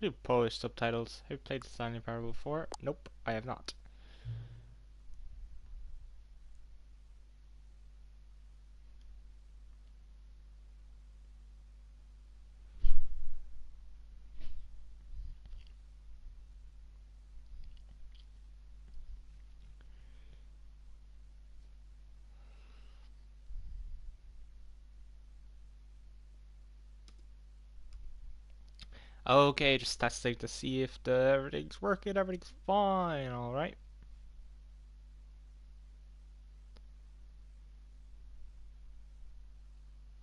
Do Polish subtitles. Have you played the Stanley Parable before? Nope, I have not. Okay, just testing to see if everything's working, everything's fine, alright.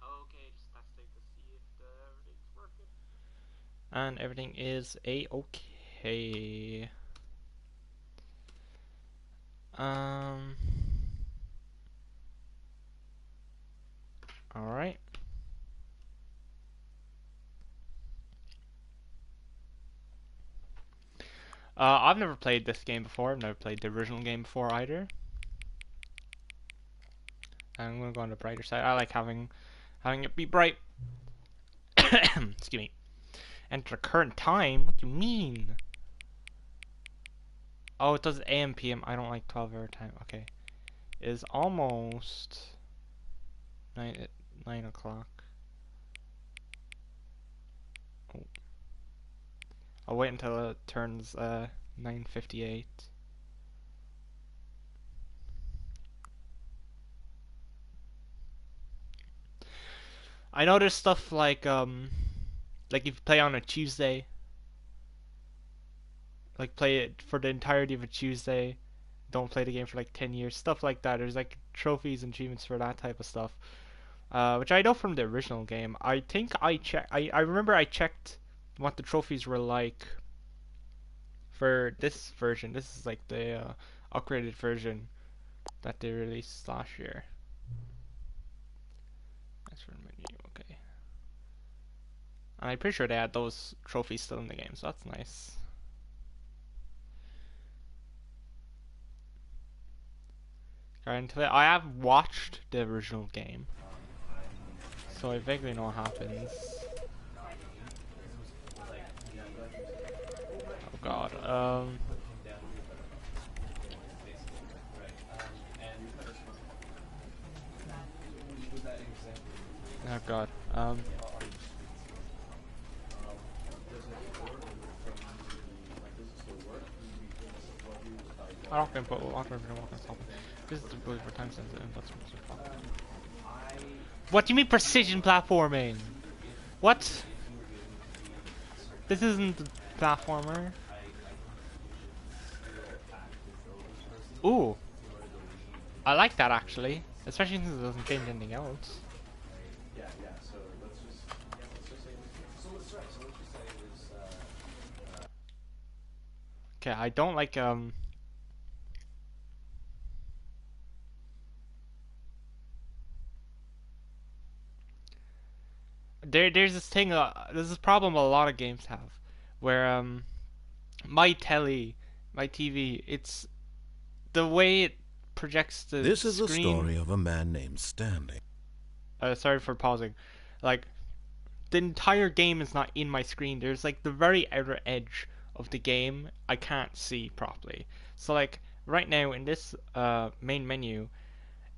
Okay, just testing to see if everything's working. And everything is a-okay. Um... Alright. I've never played this game before. I've never played the original game before either. I'm gonna go on the brighter side. I like having it be bright. Excuse me. Enter current time? What do you mean? Oh, it does AM PM. I don't like 12-hour time. Okay. It is almost 9 o'clock. Oh. I'll wait until it turns 9:58. I know there's stuff like if you play on a Tuesday, like play it for the entirety of a Tuesday, don't play the game for like 10 years, stuff like that. There's like trophies and achievements for that type of stuff, which I know from the original game. I think I remember I checked what the trophies were like for this version. This is like the upgraded version that they released last year. That's for the menu, okay. And I'm pretty sure they had those trophies still in the game, so that's nice. I have watched the original game, so I vaguely know what happens. Oh god, oh god, I don't think water can stop it. This is the ability for time sensitive inputs. What do you mean precision platforming? What? This isn't the platformer. Ooh. I like that actually. Especially since it doesn't change anything else. Okay, I don't like there's this thing there's this problem a lot of games have where my TV, it's the way it projects the This is screen. the story of a man named Stanley. Sorry for pausing. Like, the entire game is not in my screen. There's like the very outer edge of the game I can't see properly. So like right now in this main menu,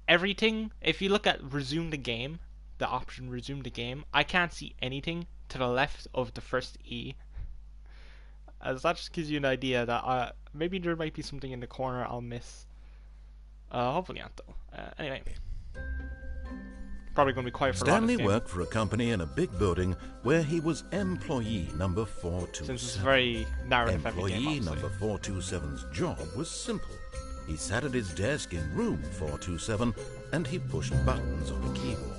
everything, if you look at resume the game, the option resume the game, I can't see anything to the left of the first E. As that just gives you an idea that maybe there might be something in the corner I'll miss. Hopefully not though. Anyway. Probably going to be quiet for a lot of Stanley this game. worked for a company in a big building where he was employee number 427. Since it's a very narrative heavy game, Employee number 427's job was simple. He sat at his desk in room 427 and he pushed buttons on a keyboard.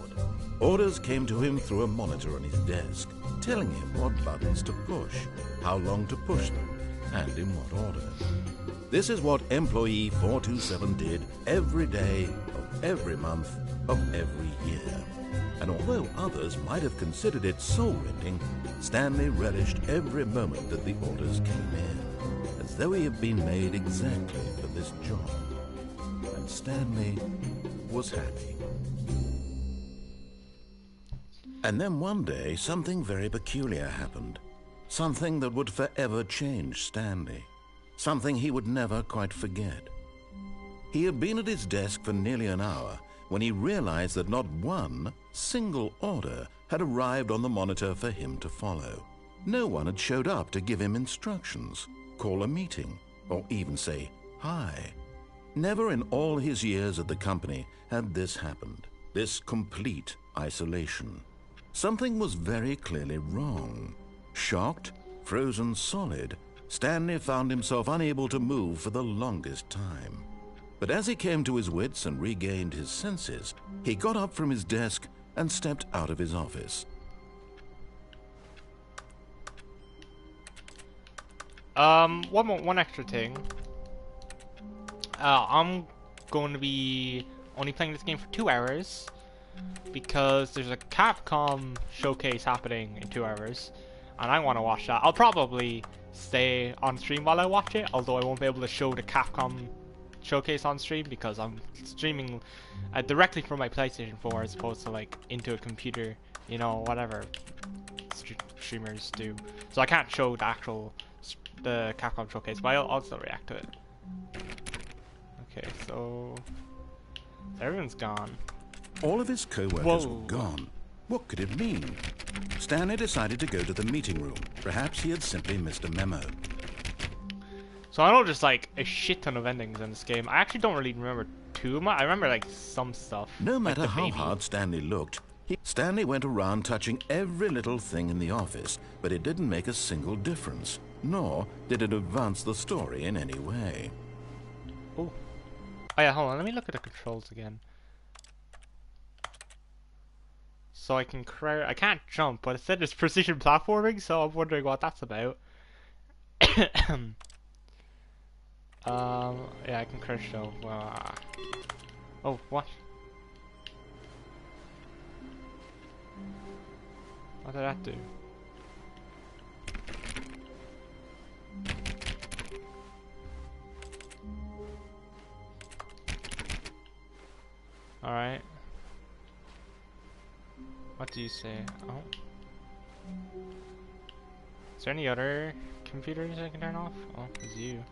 Orders came to him through a monitor on his desk, telling him what buttons to push, how long to push them, and in what order. This is what employee 427 did every day of every month of every year. And although others might have considered it soul-rending, Stanley relished every moment that the orders came in, as though he had been made exactly for this job. And Stanley was happy. And then one day, something very peculiar happened. Something that would forever change Stanley. Something he would never quite forget. He had been at his desk for nearly an hour when he realized that not one single order had arrived on the monitor for him to follow. No one had showed up to give him instructions, call a meeting, or even say hi. Never in all his years at the company had this happened, this complete isolation. Something was very clearly wrong. Shocked, frozen solid, Stanley found himself unable to move for the longest time. But as he came to his wits and regained his senses, he got up from his desk and stepped out of his office. One extra thing. I'm going to be only playing this game for 2 hours because there's a Capcom showcase happening in 2 hours, and I want to watch that. I'll probably stay on stream while I watch it, although I won't be able to show the Capcom showcase on stream because I'm streaming directly from my PlayStation 4 as opposed to like into a computer, you know, whatever streamers do. So I can't show the Capcom showcase, but I'll still react to it. Okay, so everyone's gone. All of his co-workers were gone. What could it mean? Stanley decided to go to the meeting room. Perhaps he had simply missed a memo. So I know there's like a shit ton of endings in this game. I actually don't really remember too much. I remember like some stuff. No matter how hard Stanley looked, Stanley went around touching every little thing in the office, but it didn't make a single difference, nor did it advance the story in any way. Oh yeah, hold on, let me look at the controls again. So I can't jump, but it said it's precision platforming, so I'm wondering what that's about. Yeah, I can crouch though. Oh, what? What did that do? Alright. What do you say? Oh. Is there any other computers I can turn off? Oh, it's you.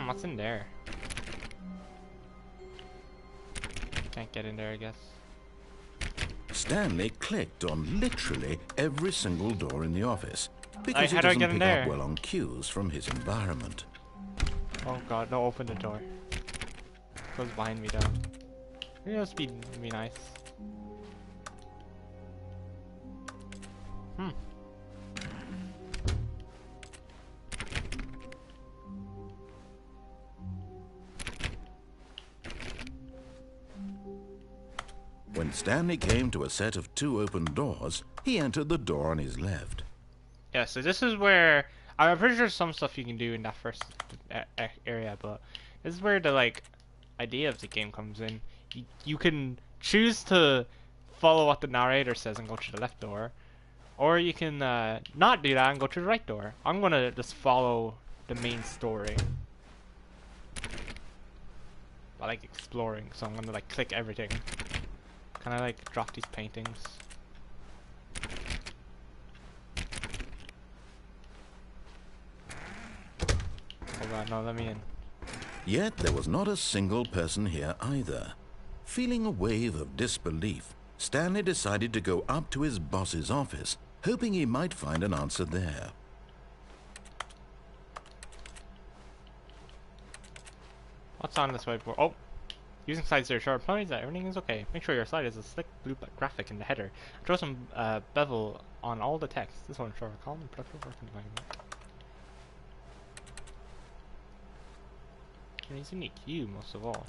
What's in there? Can't get in there, I guess. Stanley clicked on literally every single door in the office because he how do I doesn't get in pick there? up well on cues from his environment. Oh god, no, open the door. Close behind me down. Maybe that'll be nice. When Stanley came to a set of 2 open doors, he entered the door on his left. Yeah, so this is where I'm pretty sure some stuff you can do in that first area, but this is where the like idea of the game comes in. You can choose to follow what the narrator says and go to the left door, or you can not do that and go to the right door. I'm gonna just follow the main story. I like exploring, so I'm gonna like click everything. Can I like drop these paintings? Oh god, no, let me in. Yet there was not a single person here either. Feeling a wave of disbelief, Stanley decided to go up to his boss's office, hoping he might find an answer there. What's on this whiteboard? Oh! Using slides to ensure points that everything is okay. Make sure your slide has a slick blue graphic in the header. Draw some bevel on all the text. This will ensure a calm and productive work environment. And he's unique. You, most of all.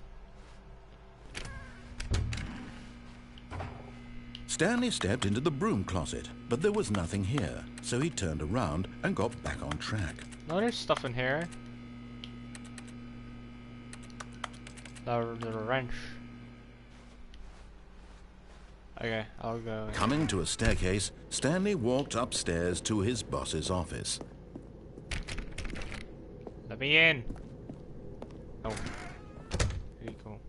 Stanley stepped into the broom closet, but there was nothing here, so he turned around and got back on track. No, there's stuff in here. The wrench. Okay, I'll go. Coming to a staircase, Stanley walked upstairs to his boss's office. Let me in. Oh. Here you go.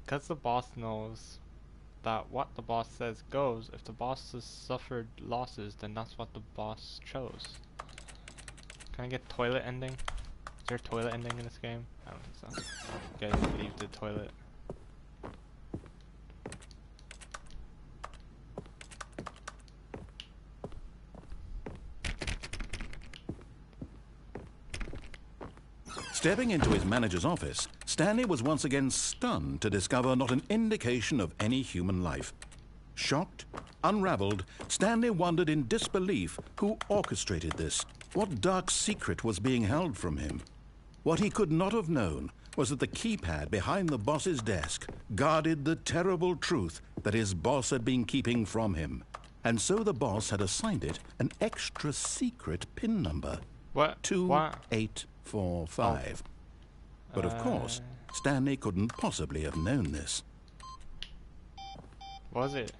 Because the boss knows that what the boss says goes. If the boss has suffered losses, then that's what the boss chose. Can I get toilet ending? Is there a toilet ending in this game? I don't think so. You guys leave the toilet. Stepping into his manager's office, Stanley was once again stunned to discover not an indication of any human life. Shocked, unraveled, Stanley wondered in disbelief who orchestrated this. What dark secret was being held from him? What he could not have known was that the keypad behind the boss's desk guarded the terrible truth that his boss had been keeping from him. And so the boss had assigned it an extra secret PIN number. What? 2845. But of course, Stanley couldn't possibly have known this. What was it?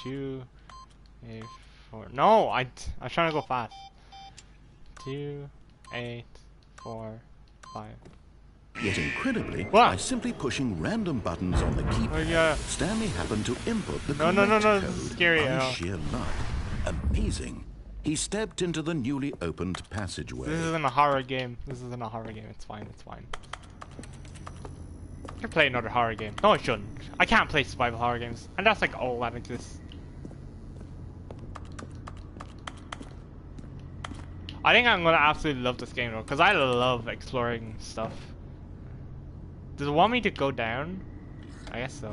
2, 8, 4. No, I'm trying to go fast. 2, 8, 4, 5. Yet incredibly, What? by simply pushing random buttons on the keypad, Oh, yeah. Stanley happened to input the No, correct this code is scary, I by know. sheer luck. Amazing. He stepped into the newly opened passageway. This isn't a horror game. This isn't a horror game. It's fine. It's fine. I can play another horror game. No, I shouldn't. I can't play survival horror games. And that's like all that exists. I think I'm gonna absolutely love this game though, because I love exploring stuff. Does it want me to go down? I guess so.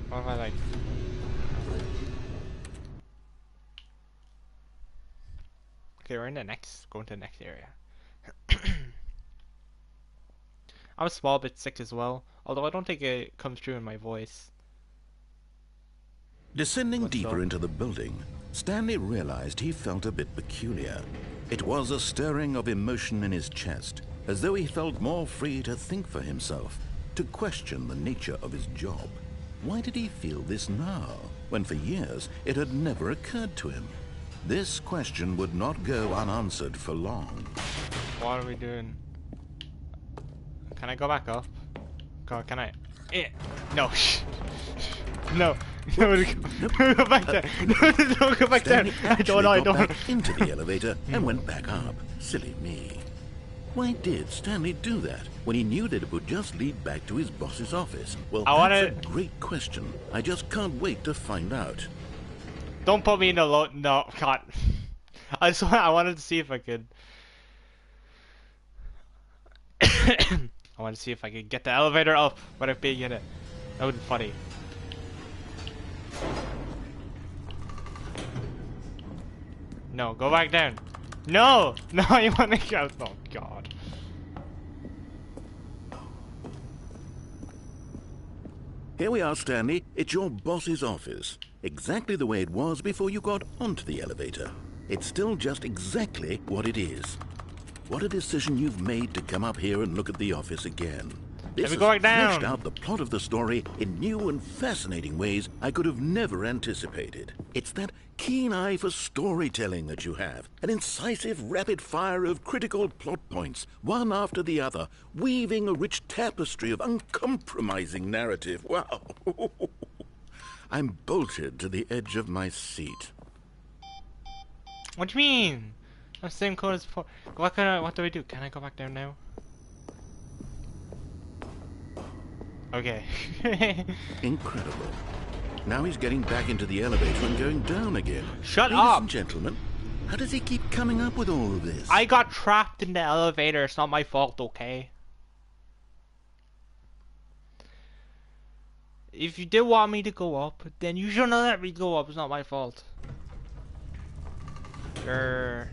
What if I like... Okay, we're in the next, going to the next area. I'm a small bit sick as well, although I don't think it comes through in my voice. Descending What's deeper up? into the building, Stanley realized he felt a bit peculiar. It was a stirring of emotion in his chest, as though he felt more free to think for himself, to question the nature of his job. Why did he feel this now, when for years it had never occurred to him? This question would not go unanswered for long. What are we doing? Can I go back up? God, can I? No. No. No, go back down. No, don't go back down. Stanley I don't know. I got don't. back into the elevator and went back up. Silly me. Why did Stanley do that when he knew that it would just lead back to his boss's office? Well, that's a great question. I just can't wait to find out. Don't put me in the low. No, God. I wanted to see if I could. I wanted to see if I could get the elevator up without being in it. That would be funny. No, go back down. No! No, you want to go? Oh, God. Here we are, Stanley. It's your boss's office. Exactly the way it was before you got onto the elevator. It's still just exactly what it is. What a decision you've made to come up here and look at the office again. This Let me go has back fleshed down. out the plot of the story in new and fascinating ways I could have never anticipated. It's that keen eye for storytelling that you have, an incisive rapid fire of critical plot points, one after the other, weaving a rich tapestry of uncompromising narrative. Wow. I'm bolted to the edge of my seat. What do you mean? I'm same code as before. What do I do? Can I go back down now? Okay. Incredible. Now he's getting back into the elevator and going down again. Shut Ladies up! and gentlemen, how does he keep coming up with all of this? I got trapped in the elevator. It's not my fault, okay? If you did want me to go up, then you shouldn't have let me go up. It's not my fault. Grr.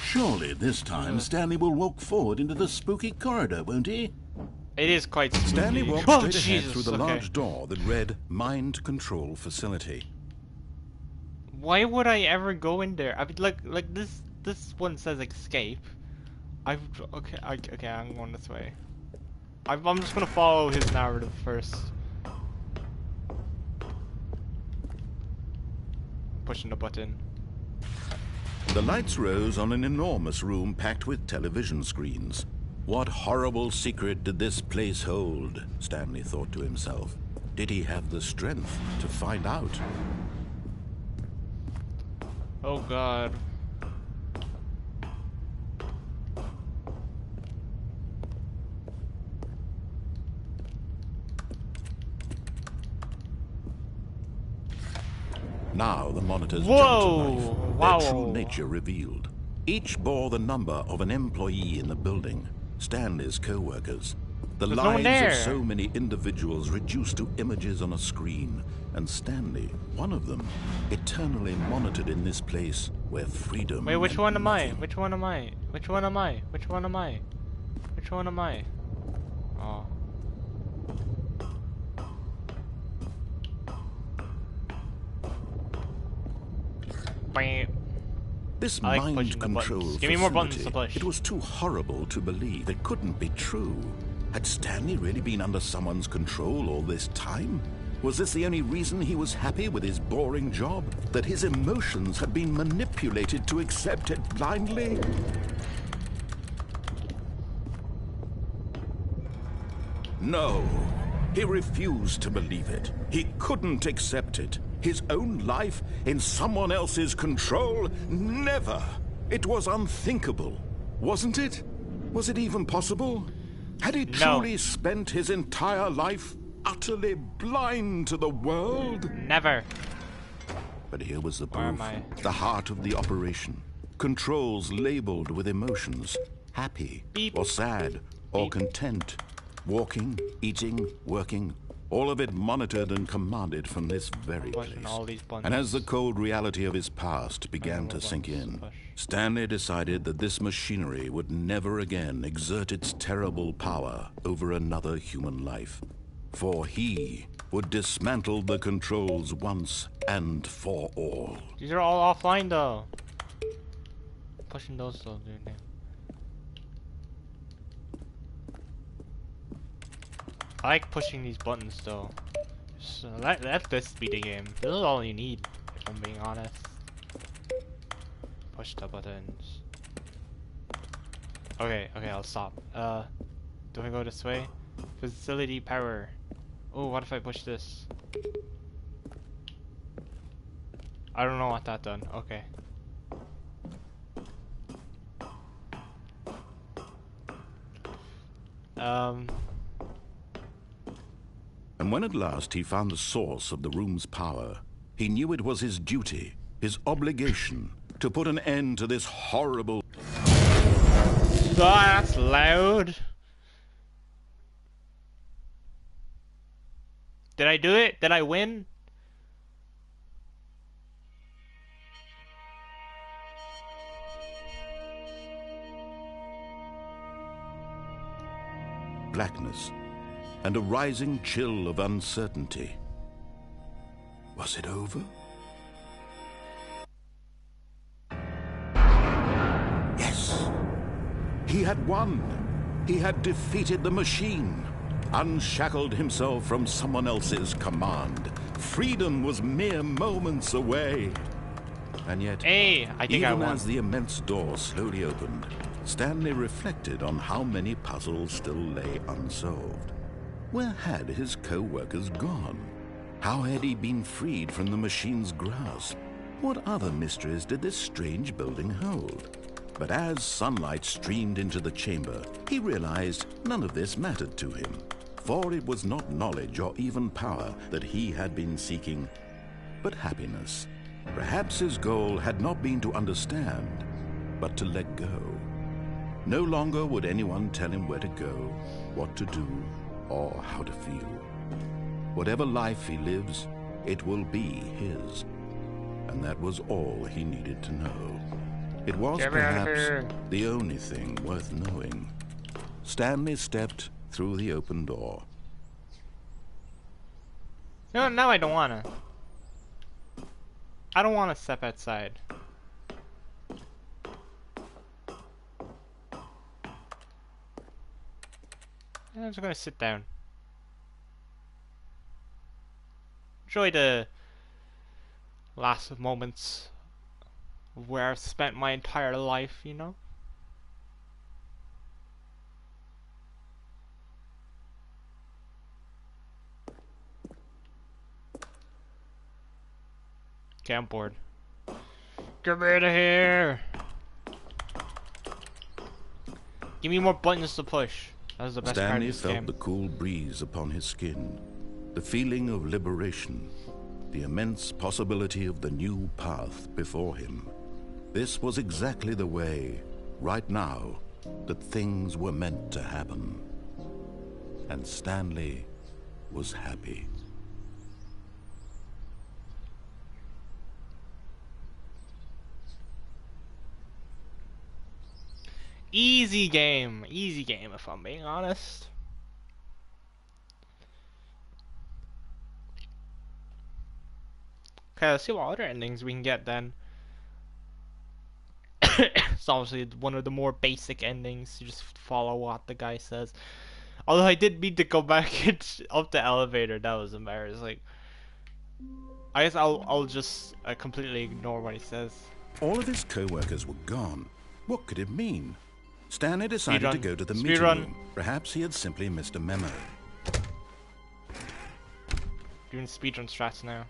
Surely this time Stanley will walk forward into the spooky corridor, won't he? It is quite spooky. Stanley walked Oh, straight ahead Jesus, through the okay. large door that read Mind Control Facility. Why would I ever go in there? I mean, like this one says escape. Okay, I'm going this way. I'm just gonna follow his narrative first. Pushing the button. The lights rose on an enormous room packed with television screens. What horrible secret did this place hold? Stanley thought to himself. Did he have the strength to find out? Oh God. Now the monitors Whoa! jumped to life, Wow. their true nature revealed. Each bore the number of an employee in the building, Stanley's co-workers. The There's no one lives of there. so many individuals reduced to images on a screen, and Stanley, one of them, eternally monitored in this place where freedom. Wait, which meant one am I? nothing. Which one am I? Which one am I? Which one am I? Which one am I? Oh. Bam. This I like mind pushing the control buttons. Give me more buttons to facility, push. it was too horrible to believe. It couldn't be true. Had Stanley really been under someone's control all this time? Was this the only reason he was happy with his boring job? That his emotions had been manipulated to accept it blindly? No. He refused to believe it. He couldn't accept it. His own life in someone else's control? Never. It was unthinkable. Wasn't it? Was it even possible? Had he truly spent his entire life utterly blind to the world? Never. But here was the Where am proof. I? The heart of the operation. Controls labeled with emotions. Happy, Beep. or sad, or Beep. content. Walking, eating, working. All of it monitored and commanded from this very Pushing place. all these buttons. And as the cold reality of his past began more to sink buttons to in, push. Stanley decided that this machinery would never again exert its terrible power over another human life. For he would dismantle the controls once and for all. These are all offline though. Pushing those though, dude. I like pushing these buttons though. So let this be the game. This is all you need, if I'm being honest. Push the buttons. Okay, I'll stop. Do I go this way? Facility power. Oh, what if I push this? I don't know what that done. Okay. And when at last he found the source of the room's power, he knew it was his duty, his obligation, to put an end to this horrible... That's loud. Did I do it? Did I win? blackness and a rising chill of uncertainty. Was it over? Yes! He had won! He had defeated the machine, unshackled himself from someone else's command. Freedom was mere moments away. And yet, Hey, I think I even won. as the immense door slowly opened, Stanley reflected on how many puzzles still lay unsolved. Where had his co-workers gone? How had he been freed from the machine's grasp? What other mysteries did this strange building hold? But as sunlight streamed into the chamber, he realized none of this mattered to him. For it was not knowledge or even power that he had been seeking, but happiness. Perhaps his goal had not been to understand, but to let go. No longer would anyone tell him where to go, what to do, or how to feel. Whatever life he lives, it will be his. And that was all he needed to know. It was Get me out of perhaps here. the only thing worth knowing. Stanley stepped through the open door. No, now I don't wanna. I don't wanna step outside. I'm just gonna sit down. Enjoy the last moments of where I've spent my entire life, you know? Okay, I'm bored. Get me out of here! Give me more buttons to push. That was the best part of Stanley this felt game. the cool breeze upon his skin, the feeling of liberation, the immense possibility of the new path before him. This was exactly the way, right now, that things were meant to happen. And Stanley was happy. Easy game if I'm being honest. Okay, let's see what other endings we can get then. It's obviously one of the more basic endings. You just follow what the guy says. Although I did mean to go back up the elevator. That was embarrassing. I guess I'll just completely ignore what he says. All of his co-workers were gone. What could it mean? Stanley decided to go to the meeting Speedrun. room. Perhaps he had simply missed a memo. Doing speedrun strats now.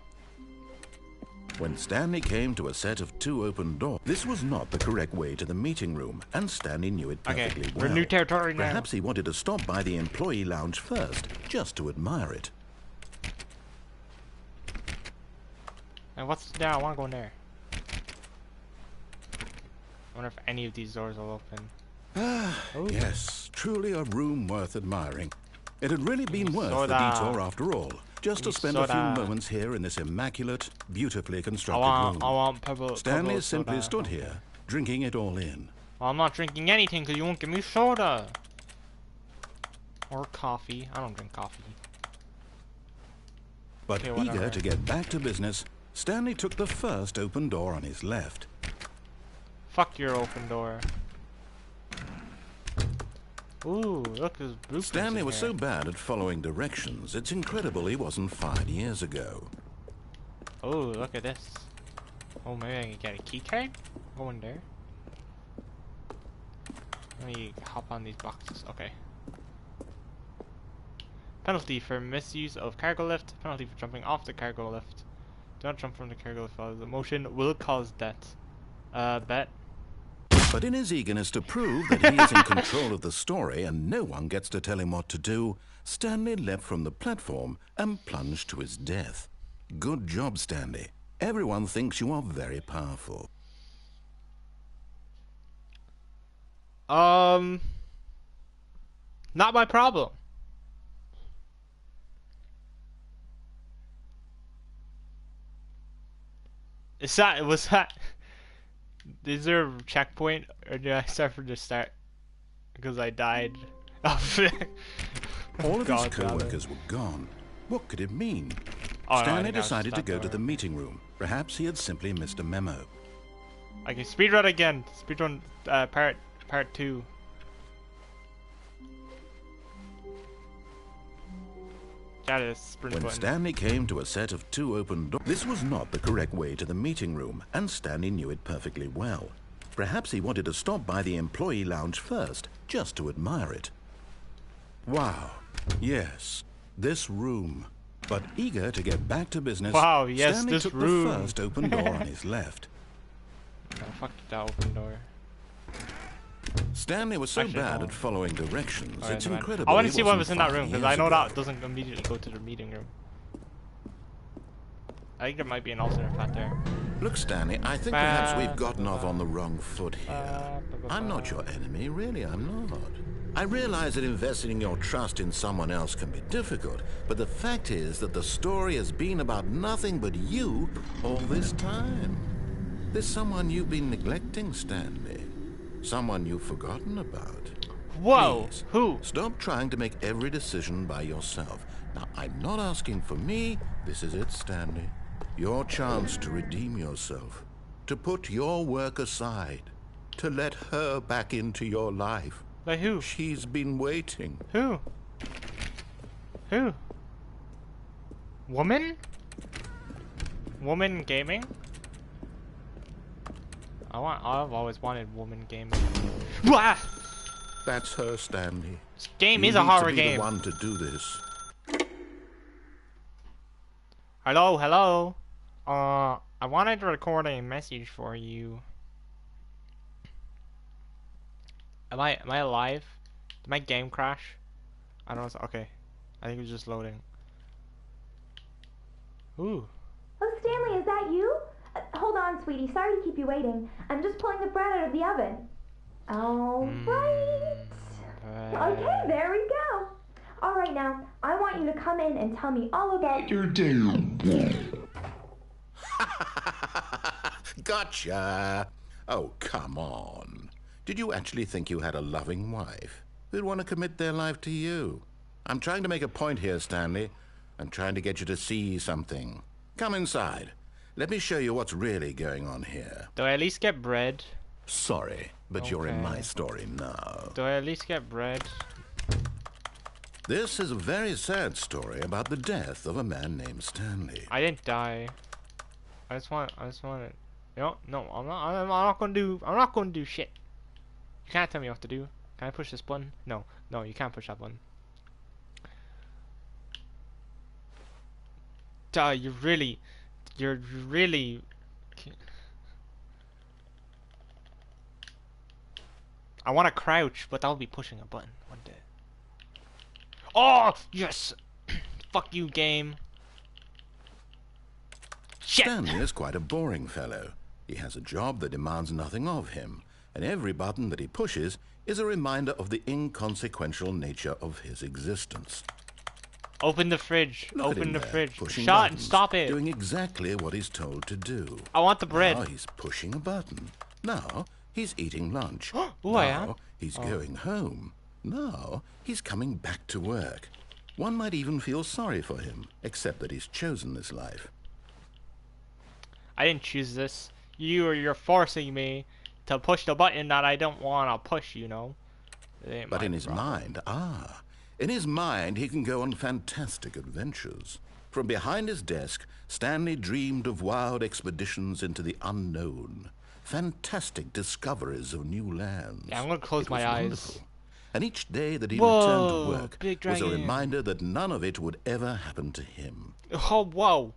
When Stanley came to a set of 2 open doors, this was not the correct way to the meeting room, and Stanley knew it perfectly Okay, well. we're in new territory now. Perhaps he wanted to stop by the employee lounge first, just to admire it. And what's there? I want to go in there. I wonder if any of these doors will open. Yes, truly a room worth admiring. It had really been worth the Soda. detour after all, just to spend a Soda. few moments here in this immaculate, beautifully I constructed want room. purple. Stanley purple simply soda. stood here, drinking it all in. Well, I'm not drinking anything because you won't give me soda. Or coffee. I don't drink coffee. But Okay, whatever. eager to get back to business, Stanley took the first open door on his left. Fuck your open door. Ooh, look, there's blueprints Stanley in was here. so bad at following directions, it's incredible he wasn't fired years ago. Oh, look at this. Oh, maybe I can get a key card? Go in there. Let me hop on these boxes. Okay. Penalty for misuse of cargo lift. Penalty for jumping off the cargo lift. Do not jump from the cargo lift while the motion will cause death. Bet. But in his eagerness to prove that he is in control of the story and no one gets to tell him what to do, Stanley leapt from the platform and plunged to his death. Good job, Stanley. Everyone thinks you are very powerful. Not my problem. Was that? Is there a checkpoint, or did I start from the start? Because I died. All of his God, co-workers were gone. What could it mean? Oh, no, I Stanley think I was decided to just go that to the door. meeting room. Perhaps he had simply missed a memo. Okay, speedrun again. Speedrun part 2. That is sprint When button. Stanley came to a set of 2 open doors, this was not the correct way to the meeting room, and Stanley knew it perfectly well. Perhaps he wanted to stop by the employee lounge first, just to admire it. Wow, yes, this room. But eager to get back to business, Wow, yes, Stanley this took room. the first open door on his left. Oh, fuck that open door. Stanley was so Actually, bad no. at following directions, Alright, it's never mind. incredible I want he to see what wasn't was in that fired room, because years I know ago. that doesn't immediately go to the meeting room. I think there might be an alternate path there. Look, Stanley, I think perhaps we've gotten off on the wrong foot here. I'm not your enemy, really, I'm not. I realize that investing your trust in someone else can be difficult, but the fact is that the story has been about nothing but you all this time. There's someone you've been neglecting, Stanley. Someone you've forgotten about. Whoa! Please, Who? stop trying to make every decision by yourself. Now, I'm not asking for me. This is it, Stanley. Your chance to redeem yourself. To put your work aside. To let her back into your life. Like who? She's been waiting. Who? Who? Woman? Woman gaming? I've always wanted woman gaming. Wah! That's her, Stanley. This game You is a need to horror be game. the one to do this. Hello, hello. I wanted to record a message for you. Am I alive? Did my game crash? I don't know. Okay. I think it was just loading. Ooh. Oh, Stanley, is that you? Hold on, sweetie. Sorry to keep you waiting. I'm just pulling the bread out of the oven. All right. Okay, there we go. All right, now, I want you to come in and tell me all about your day. Gotcha! Oh, come on. Did you actually think you had a loving wife who'd want to commit their life to you? I'm trying to make a point here, Stanley. I'm trying to get you to see something. Come inside. Let me show you what's really going on here. Do I at least get bread? Sorry, but you're in Okay. my story now. Do I at least get bread? This is a very sad story about the death of a man named Stanley. I didn't die. I just want it. No, I'm not gonna do shit. You can't tell me what to do. Can I push this button? No, you can't push that button. Duh, you're really. I want to crouch, but that'll be pushing a button one day. Oh yes! Fuck you, game. Shit! Stanley is quite a boring fellow. He has a job that demands nothing of him, and every button that he pushes is a reminder of the inconsequential nature of his existence. Open the fridge. Look at Open him the there, fridge. pushing Shut and buttons, stop it. doing exactly what he's told to do. I want the bread. Now he's pushing a button. Now he's eating lunch. Ooh, I am. Now he's going home. Now he's coming back to work. One might even feel sorry for him, except that he's chosen this life. I didn't choose this. You're forcing me to push the button that I don't want to push, you know. But in his mind, in his mind, he can go on fantastic adventures. From behind his desk, Stanley dreamed of wild expeditions into the unknown, fantastic discoveries of new lands. Yeah, I'm gonna close my eyes. Wonderful. And each day that he Whoa, returned to work big was a dragon. reminder that none of it would ever happen to him. Oh whoa,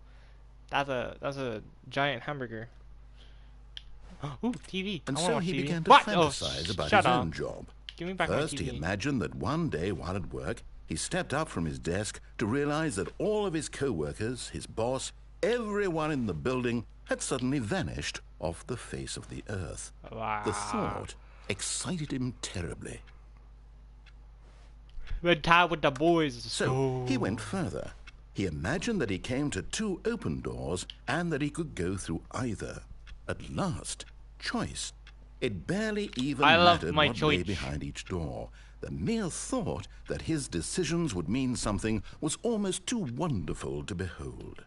that's a giant hamburger. Ooh, TV. And I wanna so watch he TV. began to What? fantasize Oh, about shut his up. own job. Give me back First, my he TV. imagined that one day while at work, he stepped up from his desk to realize that all of his co-workers, his boss, everyone in the building had suddenly vanished off the face of the earth. Wow. The thought excited him terribly. Red tie with the boys. So he went further. He imagined that he came to two open doors and that he could go through either. At last, choice. It barely even I love mattered my what lay choice. behind each door. The mere thought that his decisions would mean something was almost too wonderful to behold.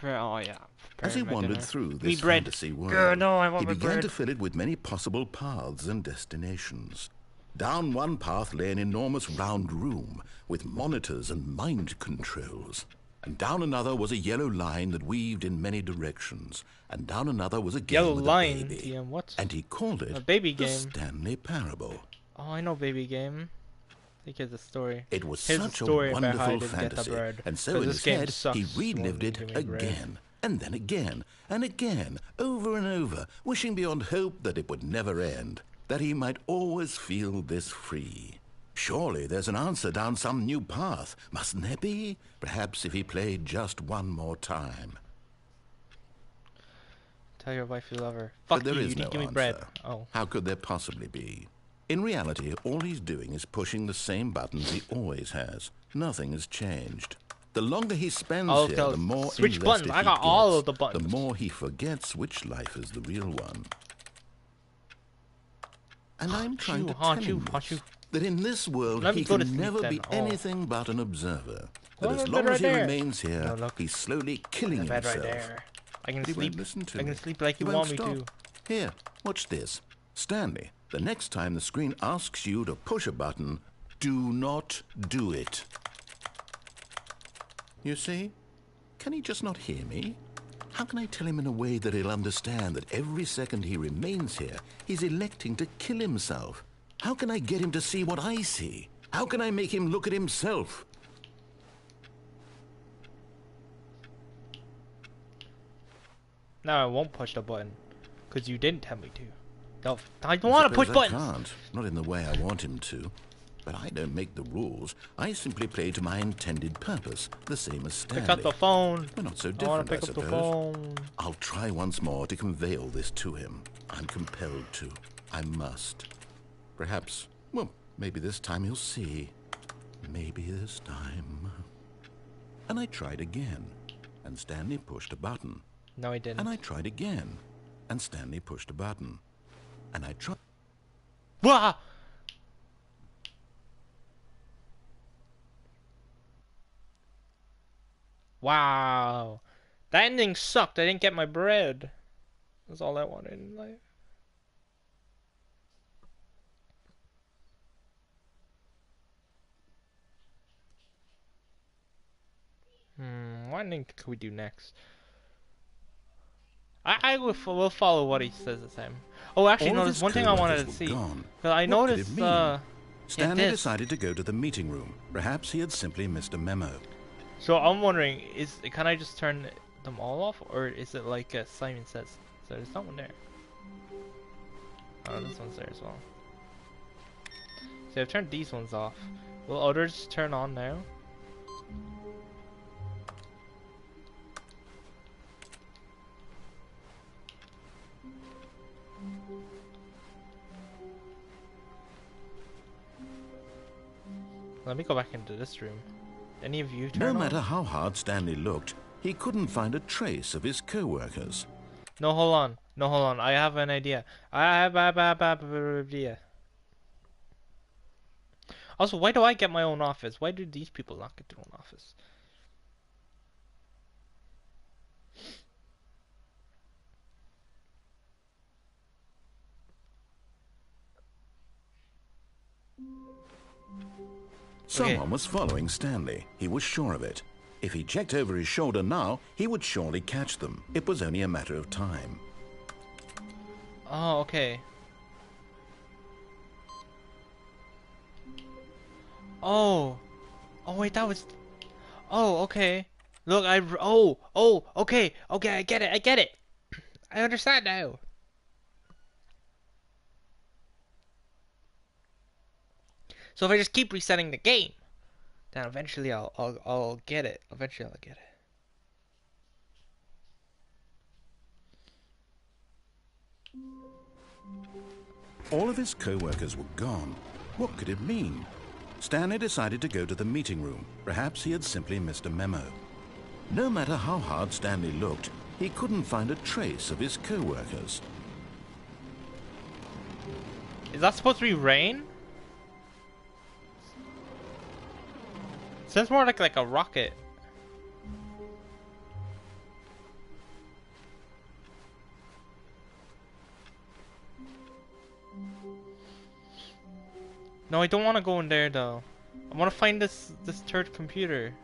Oh yeah. As he Prepare my wandered dinner. through Give this me bread. fantasy world, No, I want he my began bread. to fill it with many possible paths and destinations. Down one path lay an enormous round room with monitors and mind controls. And down another was a yellow line that weaved in many directions. And down another was a game Yellow with line? a baby. DM, what? And he called it A baby the game. Stanley Parable. Oh, I know baby game. I think it's a story. It was Here's such the a story about how I wonderful didn't get the fantasy, bread, and so 'cause in this his game head sucks he relived more it than giving bread. again, and then again, and again, over and over, wishing beyond hope that it would never end, that he might always feel this free. Surely there's an answer down some new path, mustn't there be? Perhaps if he played just one more time. Tell your wife you love her. Fuck But there you, is you no didn't give me answer. bread. Oh. How could there possibly be? In reality, all he's doing is pushing the same buttons he always has. Nothing has changed. The longer he spends Oh, here, so the more switch invested buttons. I he got all gets, of the buttons. The more he forgets which life is the real one. And I'm trying to tell him this, that in this world Let me he go to can sleep never then. be Oh. anything but an observer. That Oh, as the long bed as he right there. remains here, No, look. he's slowly killing The bed himself. right there. I can But he sleep. won't listen to I me. can sleep like He you won't want me stop. to. Here, watch this. Stanley, the next time the screen asks you to push a button, do not do it. You see? Can he just not hear me? How can I tell him in a way that he'll understand that every second he remains here, he's electing to kill himself? How can I get him to see what I see? How can I make him look at himself? No, I won't push the button. Because you didn't tell me to. No, I don't I want to push suppose I buttons! can't. Not in the way I want him to. But I don't make the rules. I simply play to my intended purpose, the same as Stanley. Pick up the phone. We're not so I want different, to pick I up the suppose. phone. I'll try once more to convey all this to him. I'm compelled to. I must. Perhaps, well, maybe this time he'll see. Maybe this time. And I tried again, and Stanley pushed a button. No, he didn't. And I tried again, and Stanley pushed a button. And I tried. Wah! Wow. That ending sucked. I didn't get my bread. That's all I wanted in life. What ending could we do next? I will follow what he says this time. Oh, actually, no, there's one thing I wanted to see. Gone. I What noticed, could it mean? Stanley this. decided to go to the meeting room. Perhaps he had simply missed a memo. So I'm wondering, can I just turn them all off, or is it like Simon says? So there's not one there. Oh, this one's there as well. So I've turned these ones off. Will others turn on now? Let me go back into this room. Any of you turn No on? matter how hard Stanley looked, he couldn't find a trace of his co-workers. No, hold on. No, hold on. I have an idea. I have an idea. Also, why do I get my own office? Why do these people not get their own office? Someone was following Stanley. He was sure of it. If he checked over his shoulder now, he would surely catch them. It was only a matter of time. Oh, okay. Oh. Oh, wait, that was... Oh, okay. Look, okay. Okay, I get it. I understand now. So if I just keep resetting the game, then eventually I'll get it. Eventually I'll get it. All of his co-workers were gone. What could it mean? Stanley decided to go to the meeting room. Perhaps he had simply missed a memo. No matter how hard Stanley looked, he couldn't find a trace of his co-workers. Is that supposed to be rain? Sounds more like a rocket. No, I don't want to go in there though. I want to find this third computer.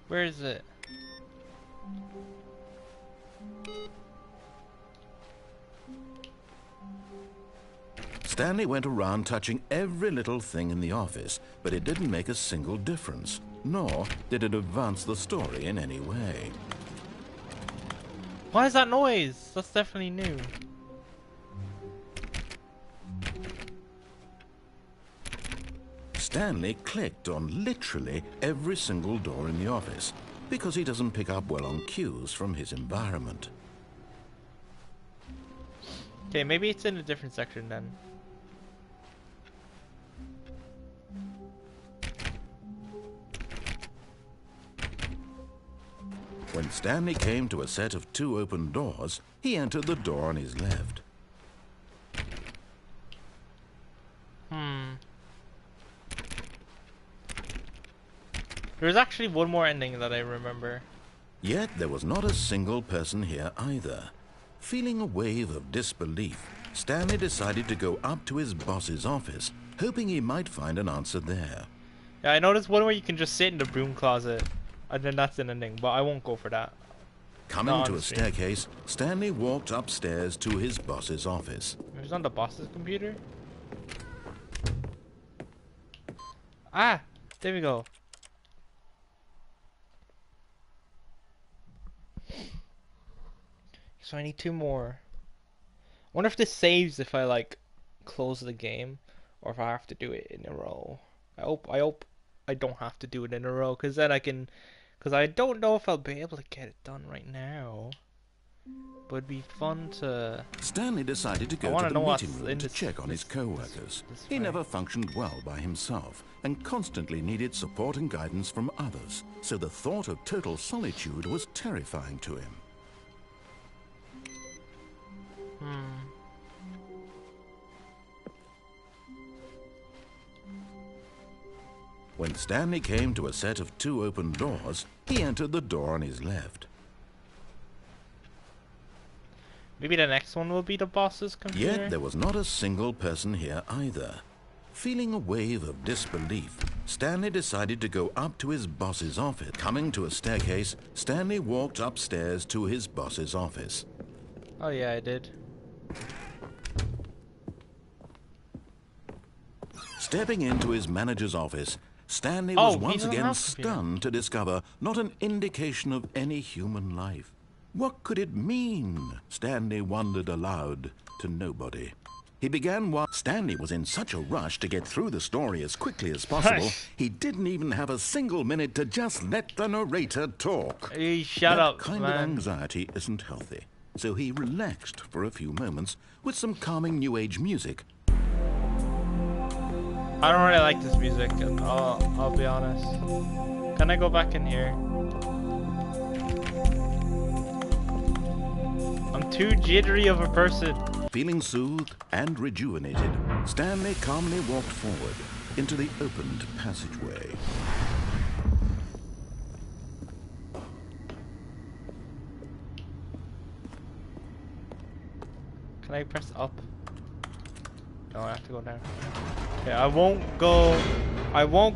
Where is it? Stanley went around touching every little thing in the office, but it didn't make a single difference, nor did it advance the story in any way. What is that noise? That's definitely new. Stanley clicked on literally every single door in the office, because he doesn't pick up well on cues from his environment. Okay, maybe it's in a different section then. When Stanley came to a set of 2 open doors, he entered the door on his left. There's actually one more ending that I remember. Yet there was not a single person here either. Feeling a wave of disbelief, Stanley decided to go up to his boss's office, hoping he might find an answer there. Yeah, I noticed one where you can just sit in the broom closet, and then that's an ending, but I won't go for that. Coming to a staircase, Stanley walked upstairs to his boss's office. It was on the boss's computer? Ah! There we go. So I need 2 more. I wonder if this saves if I like close the game, or if I have to do it in a row. I hope I don't have to do it in a row, because then I can, because I don't know if I'll be able to get it done right now. But it'd be fun to... Stanley decided to go to the meeting room to check on his co-workers. He never functioned well by himself and constantly needed support and guidance from others, so the thought of total solitude was terrifying to him. When Stanley came to a set of 2 open doors, he entered the door on his left. Maybe the next one will be the boss's computer? Yet there was not a single person here either. Feeling a wave of disbelief, Stanley decided to go up to his boss's office. Coming to a staircase, Stanley walked upstairs to his boss's office. Oh yeah, I did. Stepping into his manager's office, Stanley was once again stunned to discover not an indication of any human life. What could it mean? Stanley wondered aloud to nobody. He began while Stanley was in such a rush to get through the story as quickly as possible, he didn't even have a single minute to just let the narrator talk. Hey, shut up, that kind of anxiety isn't healthy, so he relaxed for a few moments with some calming new age music. I don't really like this music, I'll be honest. Can I go back in here? I'm too jittery of a person. Feeling soothed and rejuvenated, Stanley calmly walked forward into the opened passageway. Can I press up? No, I have to go down. Okay, I won't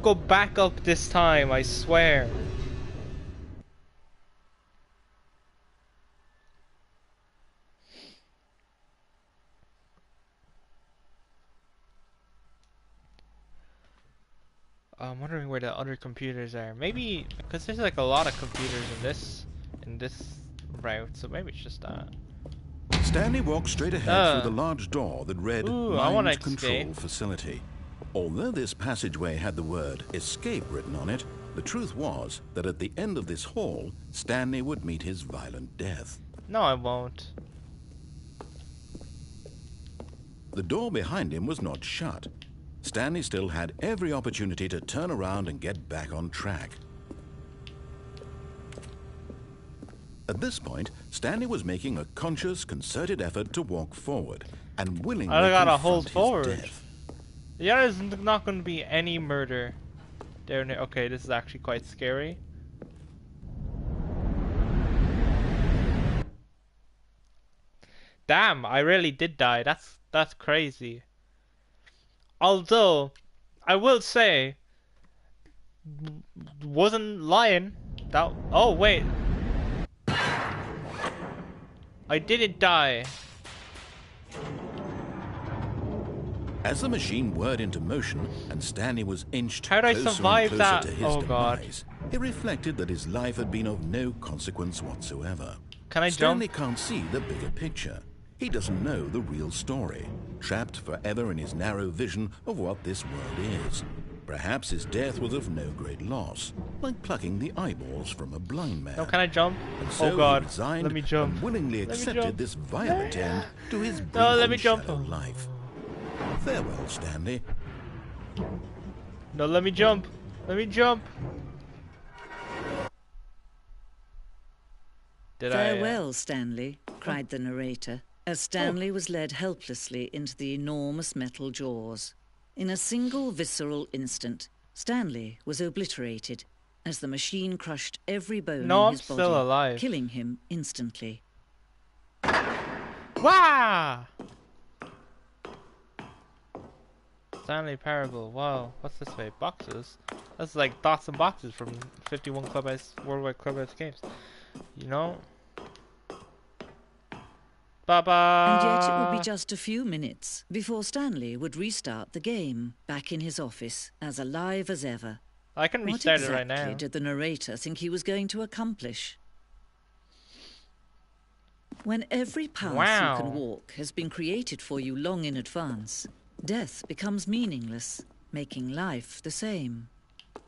go back up this time, I swear. I'm wondering where the other computers are. Maybe because there's like a lot of computers in this route, so maybe it's just that. Stanley walked straight ahead through the large door that read Mind Control Facility. Although this passageway had the word escape written on it, the truth was that at the end of this hall, Stanley would meet his violent death. No, I won't. The door behind him was not shut. Stanley still had every opportunity to turn around and get back on track. At this point, Stanley was making a conscious, concerted effort to walk forward and willingly confront his death. Yeah, there's not going to be any murder down there. Okay, this is actually quite scary. Damn, I really did die. That's crazy. Although, I will say, wasn't lying. That. Oh wait. I didn't die. As the machine whirred into motion and Stanley was inched How'd I closer survive and closer that? to his Oh God. demise, it reflected that his life had been of no consequence whatsoever. Can I Stanley jump? can't see the bigger picture. He doesn't know the real story, trapped forever in his narrow vision of what this world is. Perhaps his death was of no great loss, like plucking the eyeballs from a blind man. No, can I jump? And so oh God, he resigned let me jump. and willingly accepted this violent end to his brief let me and jump. shallow life. Farewell, Stanley. No, let me jump. Let me jump. Farewell, Stanley, cried the narrator, as Stanley was led helplessly into the enormous metal jaws. In a single visceral instant, Stanley was obliterated as the machine crushed every bone in his body, still alive. killing him instantly. Wow! Stanley Parable. Wow, what's this way? Boxes? That's like dots and boxes from 51 Clubhouse Worldwide Clubhouse games. You know? And yet it would be Bye-bye. just a few minutes before Stanley would restart the game, back in his office, as alive as ever. I can What restart it right exactly now. did the narrator think he was going to accomplish? When every path you can Wow. walk has been created for you long in advance, death becomes meaningless, making life the same.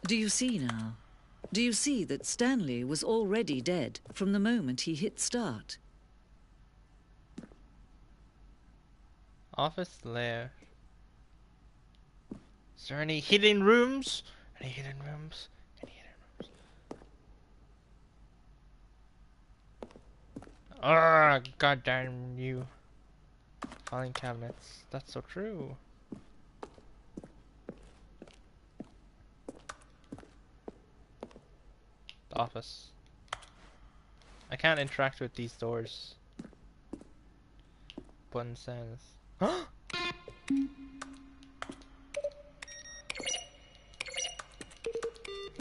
Do you see now? Do you see that Stanley was already dead from the moment he hit start? Office layout. Is there any hidden rooms? Any hidden rooms? Any hidden rooms? Ah, goddamn you. Filing cabinets. That's so true. The office. I can't interact with these doors. Button says.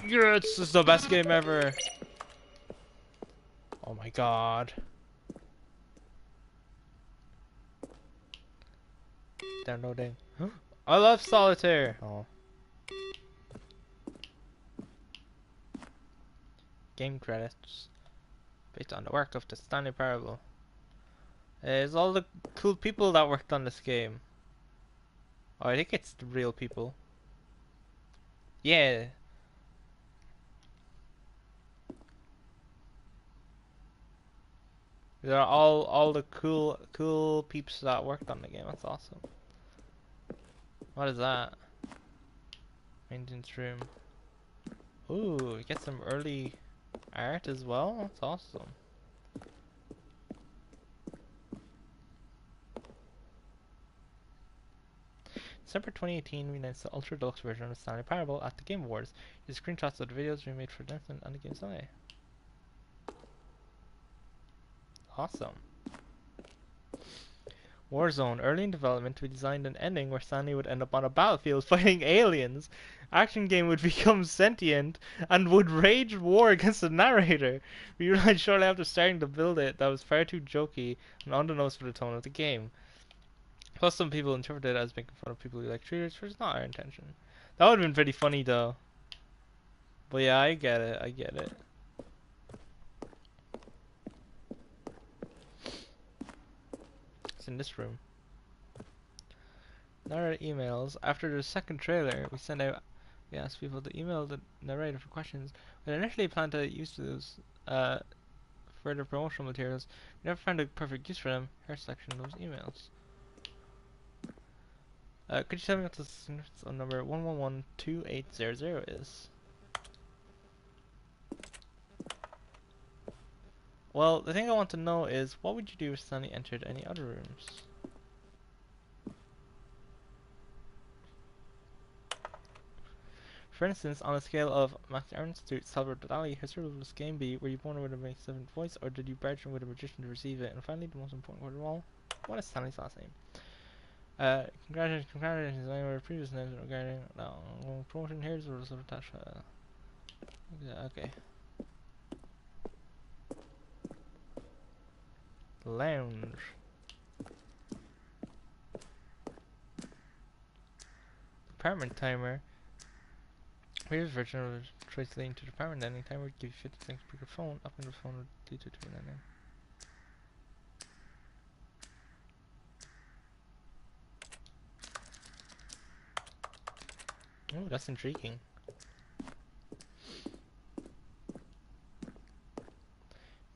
Yeah, this is the best game ever. Oh my god. Downloading. I love solitaire. Oh. Game credits. Based on the work of the Stanley Parable. It's all the cool people that worked on this game. Oh, I think it's the real people. Yeah. They're all the cool peeps that worked on the game. That's awesome. What is that? Maintenance room. Ooh, we get some early art as well. That's awesome. December 2018, we announced the Ultra Deluxe version of Stanley Parable at the Game Awards. These screenshots of the videos we made for announcement on the game's Sunday. Awesome. Warzone. Early in development, we designed an ending where Stanley would end up on a battlefield fighting aliens. Action game would become sentient and would wage war against the narrator. We realized shortly after starting to build it that was far too jokey and on the nose for the tone of the game. Plus, some people interpreted it as making fun of people who like shooters, which is not our intention. That would have been pretty funny though. But yeah, I get it. I get it. It's in this room. Narrator emails. After the second trailer, we asked people to email the narrator for questions. We initially planned to use those for the promotional materials. We never found a perfect use for them. Here's a selection of those emails. Could you tell me what the significance of number 1112800 is? Well, the thing I want to know is, what would you do if Stanley entered any other rooms? For instance, on a scale of Max Ernst to Salvador Dali, his role of this game be, were you born with a magnificent voice, or did you barge in with a magician to receive it? And finally, the most important word of all, what is Stanley's last name? Congratulations on your previous names regarding promotion. Here's the result attached. Okay. Lounge. Department timer. Here's a version of a choice leading to department ending timer. Give you 50 seconds to pick your phone. Up in the phone with D229. Oh, that's intriguing.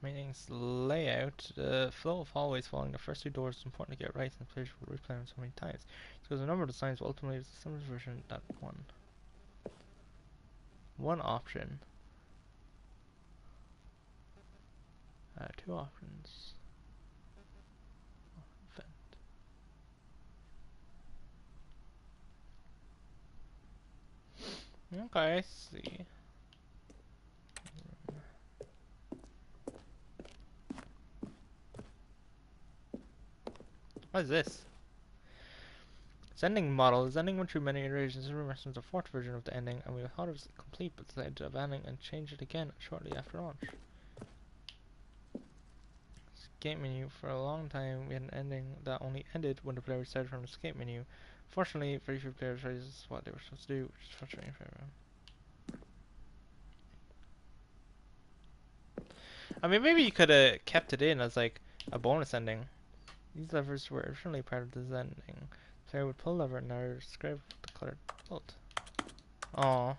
Maintenance layout. The flow of hallways following the first two doors is important to get right, since players will replay them so many times. Because the number of designs will ultimately is the simplest version that one. One option. Two options. Event. Okay, I see. What is this? Its ending model. This ending went through many iterations. This represents the fourth version of the ending, and we thought it was complete, but decided to abandon and change it again shortly after launch. escape menu. For a long time, we had an ending that only ended when the player started from the escape menu. Fortunately, very few players realized what they were supposed to do, which is frustrating for everyone. I mean, maybe you could have kept it in as like a bonus ending. These levers were originally part of this ending. The player would pull a lever and now describe the colored bolt. Aww.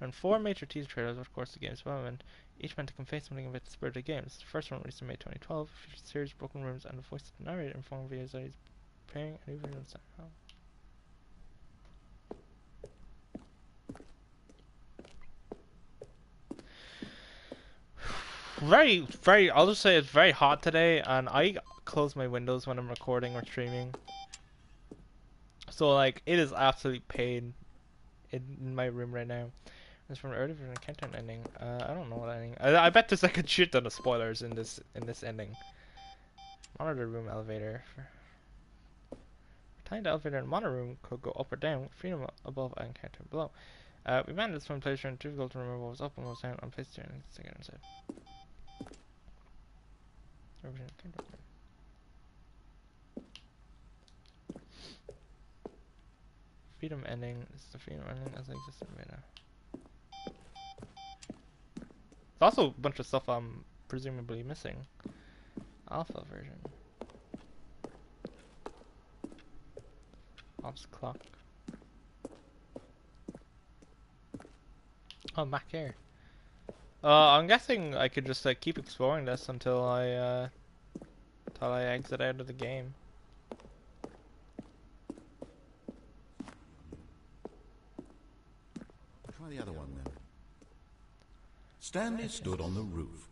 And 4 major teaser trailers, of course, the game's development, each meant to convey something about the spirit of the games. The first one, released in May 2012, featured a series of broken rooms and the voice of the narrator informing videos that he's preparing a new version of Silent Hill. I'll just say it's very hot today, and I close my windows when I'm recording or streaming. So, like, it is absolute pain in my room right now. It's from early version content ending. I don't know what ending. I bet there's like a shit ton of spoilers in this ending. Monitor room elevator. Time the elevator and monitor room could go up or down. Freedom above and counter below. We managed this one place and difficult to remember what was up and what was down on place two and second inside. Freedom ending. This is the freedom ending as it exists in beta. There's also a bunch of stuff I'm presumably missing. Alpha version. Ops clock. Oh, Mac Air. I'm guessing I could just like keep exploring this until I exit out of the game. Try the other one then. Stanley stood on the roof.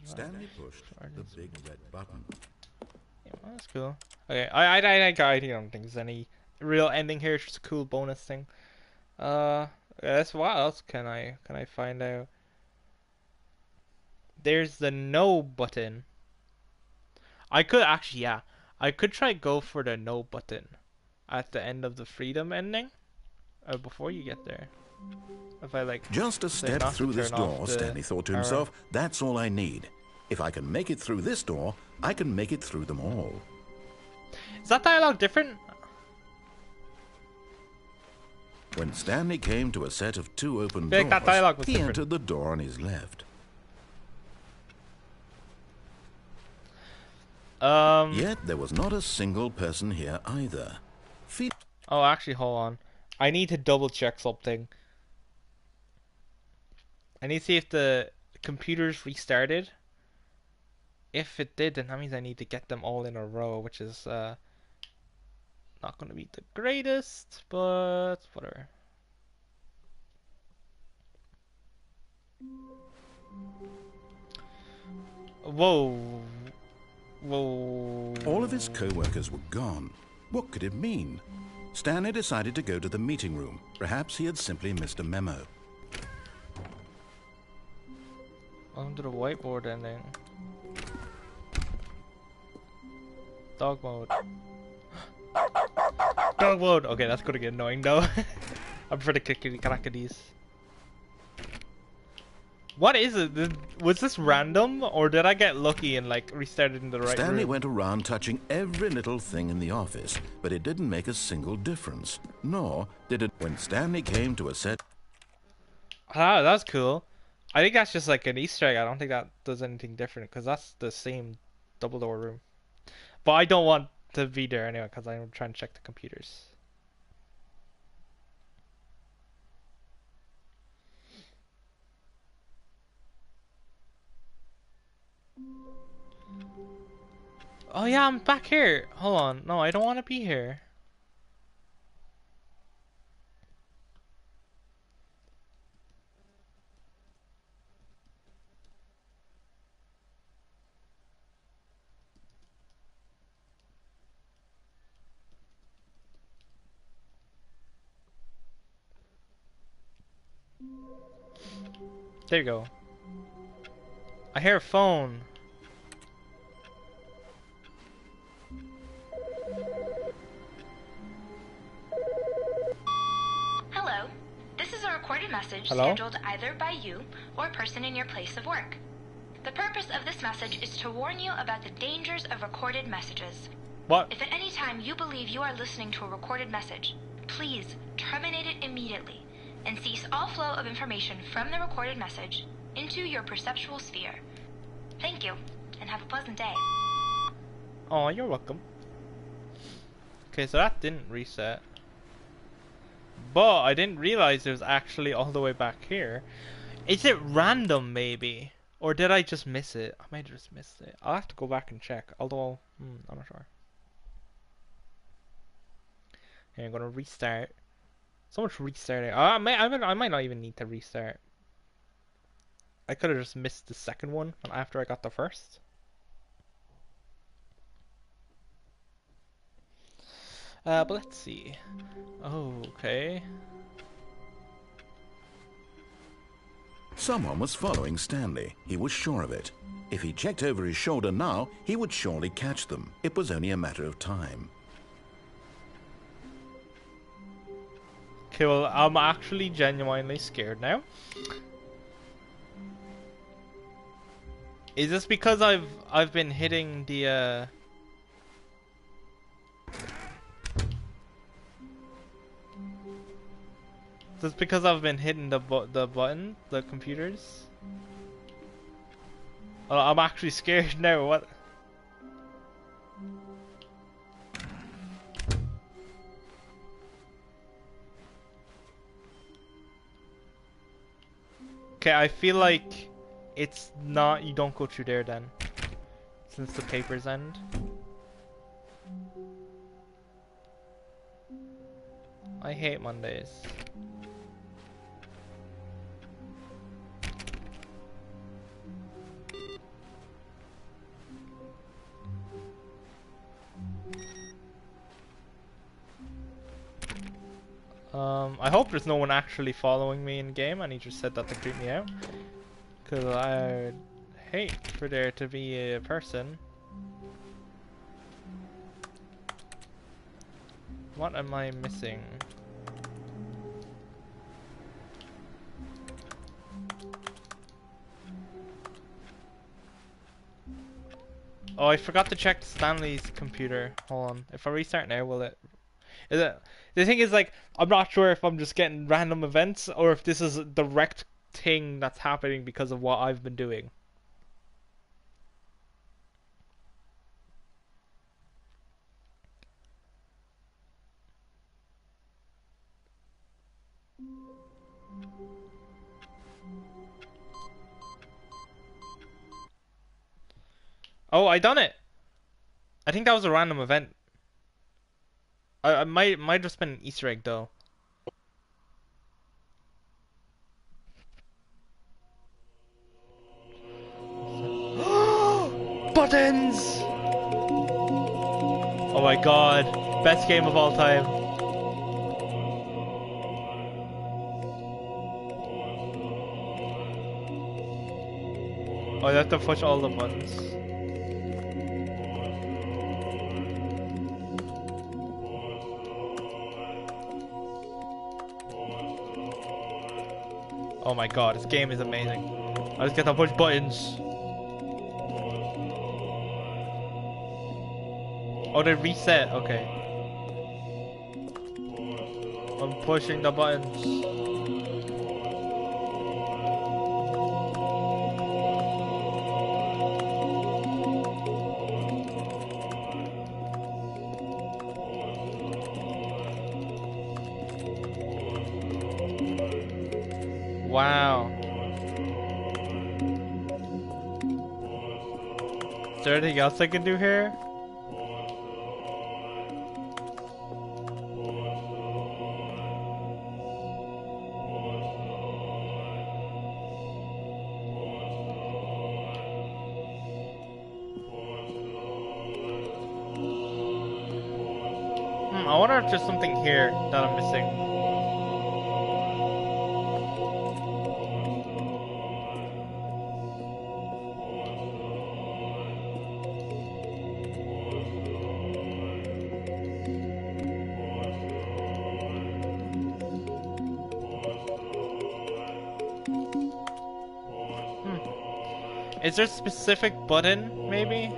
Stanley pushed the big red button. Yeah, well, that's cool. Okay, I don't think there's any real ending here. It's just a cool bonus thing. That's what else can I find out? There's the no button. I could actually, yeah, I could try go for the no button at the end of the freedom ending. Before you get there. If I like just a step through this door, Stanley thought to himself, that's all I need. If I can make it through this door, I can make it through them all. Is that dialogue different? When Stanley came to a set of 2 open doors, that dialogue was different. Entered the door on his left. Yet there was not a single person here either. Oh, actually, hold on. I need to double check something. I need to see if the computer's restarted. If it did, then that means I need to get them all in a row, which is not going to be the greatest, but whatever. Whoa. Whoa. All of his co-workers were gone. What could it mean? Stanley decided to go to the meeting room. Perhaps he had simply missed a memo. Onto the whiteboard ending. Dog mode. Dog mode! Okay, that's gonna get annoying though. I prefer the crackities. What is it? Was this random, or did I get lucky and like restarted in the right Stanley room? went around touching every little thing in the office, but it didn't make a single difference. Nor did it when Stanley came to a set. Ah, that's cool. I think that's just like an Easter egg. I don't think that does anything different because that's the same double door room. But I don't want to be there anyway because I'm trying to check the computers. Oh yeah, I'm back here. Hold on. No, I don't want to be here. There you go. I hear a phone. message Hello? scheduled either by you or a person in your place of work. The purpose of this message is to warn you about the dangers of recorded messages. What? If at any time you believe you are listening to a recorded message, please terminate it immediately and cease all flow of information from the recorded message into your perceptual sphere. Thank you, and have a pleasant day. Oh, you're welcome. Okay, so that didn't reset. But I didn't realize it was actually all the way back here. Is it random, maybe? Or did I just miss it? I might have just missed it. I'll have to go back and check. Although, I'm not sure. Okay, I'm gonna restart. So much restarting. I might not even need to restart. I could have just missed the second one after I got the first. But let's see. Oh, okay. Someone was following Stanley. He was sure of it. If he checked over his shoulder now, he would surely catch them. It was only a matter of time. Okay, well, I'm actually genuinely scared now. Is this because I've been hitting the Is this because I've been hitting the button, the computers? Oh, I'm actually scared now. What? Okay, I feel like it's not. You don't go through there then, since the papers end. I hate Mondays. I hope there's no one actually following me in game, and he just said that to creep me out. Cause I'd hate for there to be a person. What am I missing? Oh, I forgot to check Stanley's computer. Hold on. If I restart now, will it? Is it? The thing is, like, I'm not sure if I'm just getting random events or if this is a direct thing that's happening because of what I've been doing. Oh, I done it. I think that was a random event. I might just been an Easter egg though. Buttons! Oh my god, best game of all time. Oh, I have to push all the buttons. Oh my god, this game is amazing. I just get to push buttons. Oh, they reset. Okay. I'm pushing the buttons. Wow. Is there anything else I can do here? I wonder if there's something here that I'm missing. Is there a specific button, maybe?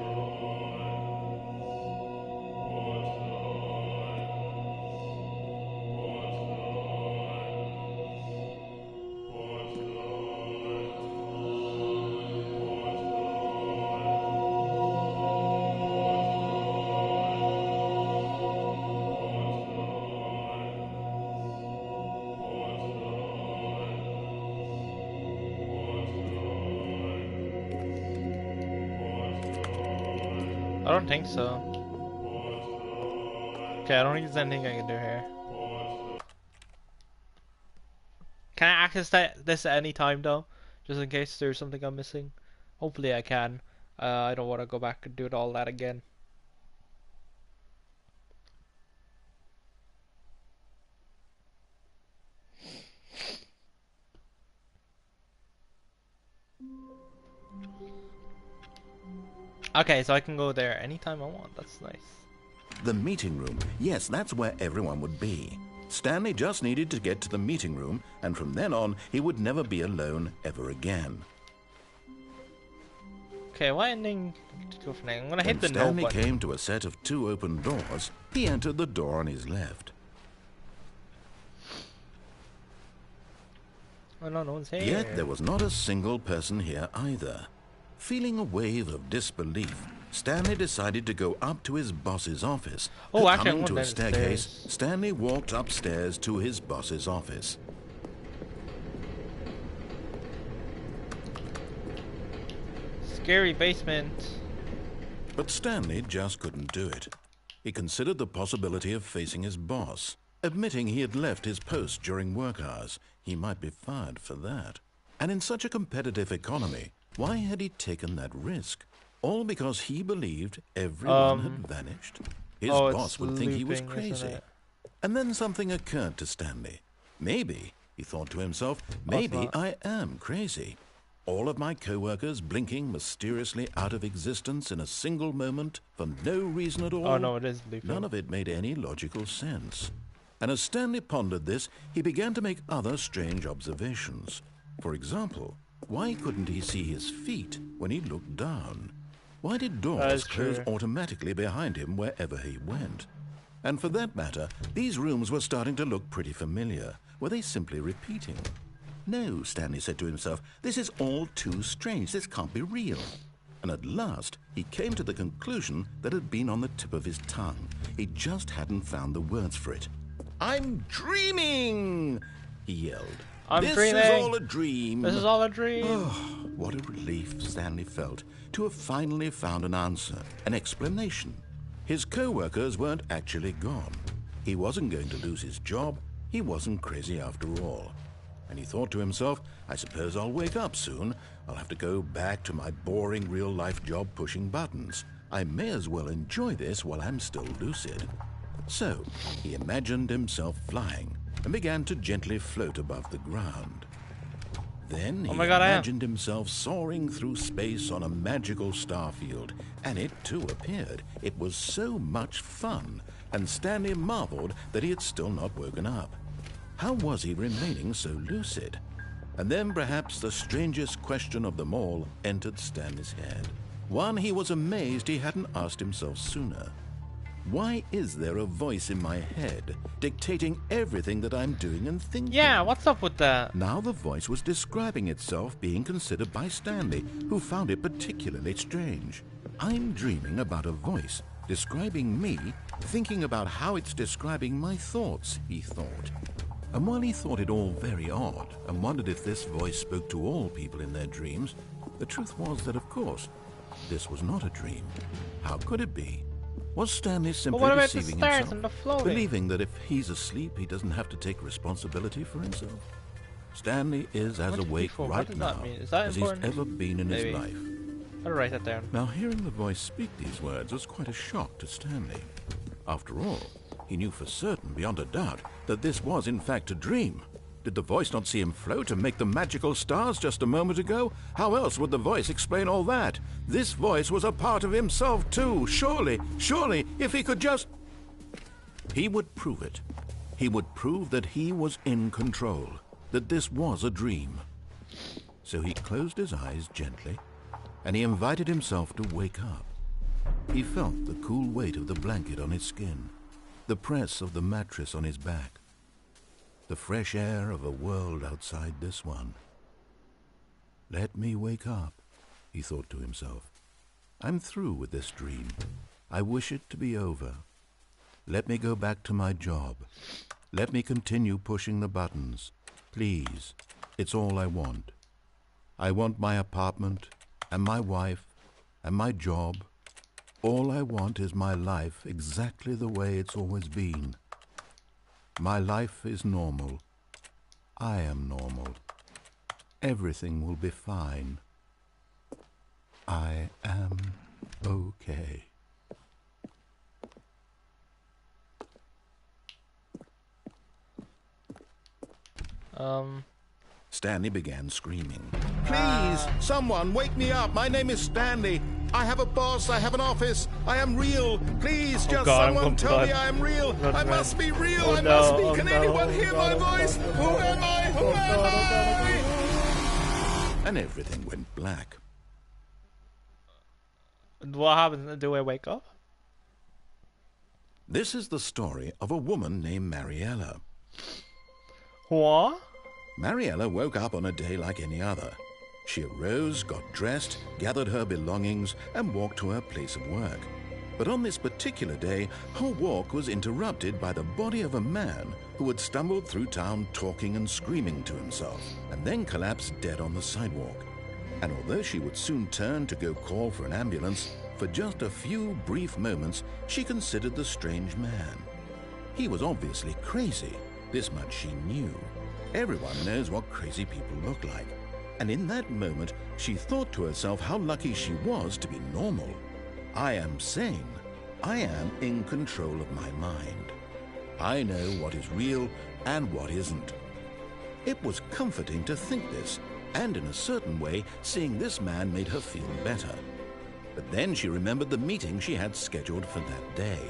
I don't think so. Okay, I don't think there's anything I can do here. Can I access this at any time though? Just in case there's something I'm missing. Hopefully I can. I don't want to go back and do all that again. Okay, so I can go there anytime I want. That's nice. The meeting room. Yes, that's where everyone would be. Stanley just needed to get to the meeting room, and from then on, he would never be alone ever again. Okay, what ending to go for next? I'm gonna hit the no Stanley button. came to a set of 2 open doors. He entered the door on his left. Oh no, no one's here. Yet there was not a single person here either. Feeling a wave of disbelief, Stanley decided to go up to his boss's office. Oh, actually, coming I'm to a going staircase, downstairs. Stanley walked upstairs to his boss's office. Scary basement. But Stanley just couldn't do it. He considered the possibility of facing his boss. Admitting he had left his post during work hours, he might be fired for that. And in such a competitive economy, why had he taken that risk? All because he believed everyone had vanished? His boss would think he was looping, crazy. isn't it? And then something occurred to Stanley. Maybe, he thought to himself, maybe I am crazy. All of my co-workers blinking mysteriously out of existence in a single moment for no reason at all. Oh no, it is looping. None of it made any logical sense. And as Stanley pondered this, he began to make other strange observations. For example, why couldn't he see his feet when he looked down? Why did doors close automatically behind him wherever he went? And for that matter, these rooms were starting to look pretty familiar. Were they simply repeating? No, Stanley said to himself, this is all too strange. This can't be real. And at last, he came to the conclusion that had been on the tip of his tongue. He just hadn't found the words for it. I'm dreaming, he yelled. This is all a dream. This is all a dream. Oh, what a relief Stanley felt to have finally found an answer, an explanation. His co-workers weren't actually gone. He wasn't going to lose his job. He wasn't crazy after all. And he thought to himself, I suppose I'll wake up soon. I'll have to go back to my boring real-life job pushing buttons. I may as well enjoy this while I'm still lucid. So, he imagined himself flying and began to gently float above the ground. Then he imagined himself soaring through space on a magical starfield, and it too appeared. It was so much fun, and Stanley marveled that he had still not woken up. How was he remaining so lucid? And then perhaps the strangest question of them all entered Stanley's head. One he was amazed he hadn't asked himself sooner. Why is there a voice in my head dictating everything that I'm doing and thinking? Yeah, what's up with that? Now the voice was describing itself being considered by Stanley, who found it particularly strange. I'm dreaming about a voice describing me, thinking about how it's describing my thoughts, he thought. And while he thought it all very odd and wondered if this voice spoke to all people in their dreams, the truth was that, of course, this was not a dream. How could it be? Was Stanley simply deceiving himself, believing that if he's asleep, he doesn't have to take responsibility for himself? Stanley is as awake right now as he's ever been in his life. I'll write that down. Now, hearing the voice speak these words was quite a shock to Stanley. After all, he knew for certain, beyond a doubt, that this was in fact a dream. Did the voice not see him float and make the magical stars just a moment ago? How else would the voice explain all that? This voice was a part of himself too. Surely, if he could just... He would prove it. He would prove that he was in control, that this was a dream. So he closed his eyes gently, and he invited himself to wake up. He felt the cool weight of the blanket on his skin, the press of the mattress on his back, the fresh air of a world outside this one. Let me wake up, he thought to himself. I'm through with this dream. I wish it to be over. Let me go back to my job. Let me continue pushing the buttons. Please, it's all I want. I want my apartment, and my wife, and my job. All I want is my life exactly the way it's always been. My life is normal. I am normal. Everything will be fine. I am okay. Stanley began screaming. Please, someone, wake me up. My name is Stanley. I have a boss. I have an office. I am real. Please, just someone tell me I am real. I must be real. I must be. Can anyone hear my voice? Who am I? Who am I? And everything went black. What happens? Do I wake up? This is the story of a woman named Mariella. What? Mariella woke up on a day like any other. She arose, got dressed, gathered her belongings, and walked to her place of work. But on this particular day, her walk was interrupted by the body of a man who had stumbled through town talking and screaming to himself, and then collapsed dead on the sidewalk. And although she would soon turn to go call for an ambulance, for just a few brief moments she considered the strange man. He was obviously crazy. This much she knew. Everyone knows what crazy people look like. And in that moment, she thought to herself how lucky she was to be normal. I am sane. I am in control of my mind. I know what is real and what isn't. It was comforting to think this, and in a certain way, seeing this man made her feel better. But then she remembered the meeting she had scheduled for that day,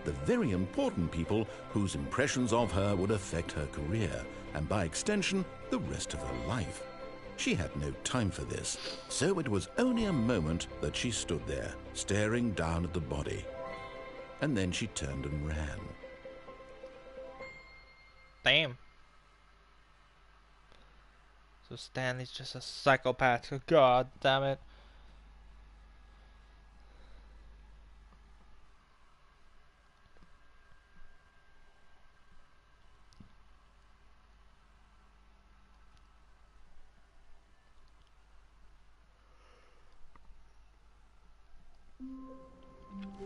the very important people whose impressions of her would affect her career, and by extension, the rest of her life. She had no time for this, so it was only a moment that she stood there, staring down at the body. And then she turned and ran. Damn. So Stanley's just a psychopath. God damn it.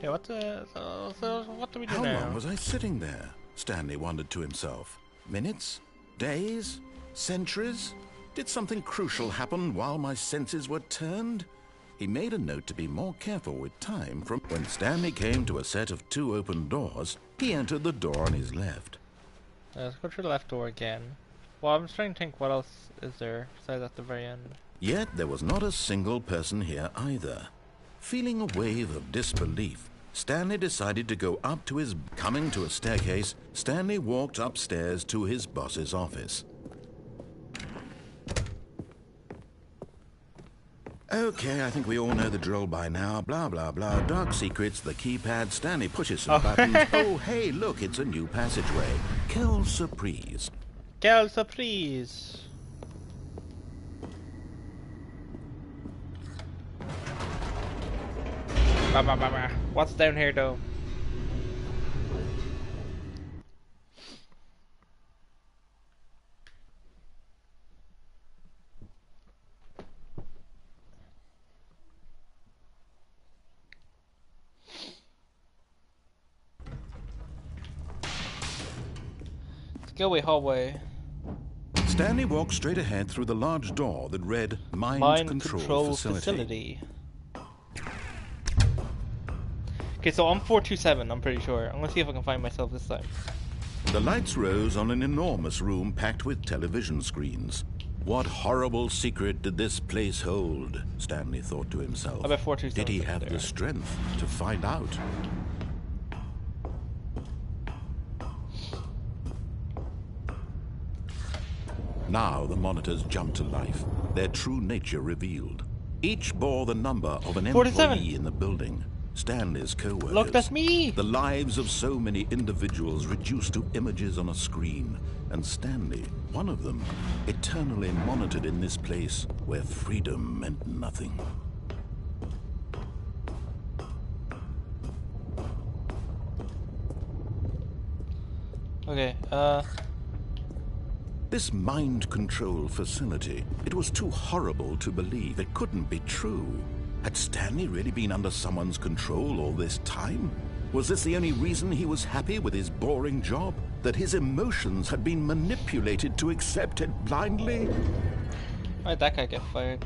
Yeah, what do we do now? How long was I sitting there? Stanley wondered to himself. Minutes? Days? Centuries? Did something crucial happen while my senses were turned? He made a note to be more careful with time. From when Stanley came to a set of 2 open doors, he entered the door on his left. Let's go through the left door again. Well, I'm just trying to think what else is there besides at the very end. Yet there was not a single person here either. Feeling a wave of disbelief, Stanley decided to go up to his... Coming to a staircase, Stanley walked upstairs to his boss's office. Okay, I think we all know the drill by now. Blah, blah, blah. Dark secrets, the keypad. Stanley pushes some buttons. Oh, hey, look, it's a new passageway. Quelle surprise. Quelle surprise. What's down here, though? Go hallway. Stanley walked straight ahead through the large door that read Mind Control Facility. Okay, so I'm 427, I'm pretty sure. I'm gonna see if I can find myself this time. The lights rose on an enormous room packed with television screens. What horrible secret did this place hold? Stanley thought to himself. I bet 427. Did he have the strength to find out? Now the monitors jumped to life, their true nature revealed. Each bore the number of an 47. employee in the building. Stanley's co-workers. Look, that's me! The lives of so many individuals reduced to images on a screen. And Stanley, one of them, eternally monitored in this place where freedom meant nothing. Okay, This mind control facility, it was too horrible to believe. It couldn't be true. Had Stanley really been under someone's control all this time? Was this the only reason he was happy with his boring job? That his emotions had been manipulated to accept it blindly? why'd that guy get fired?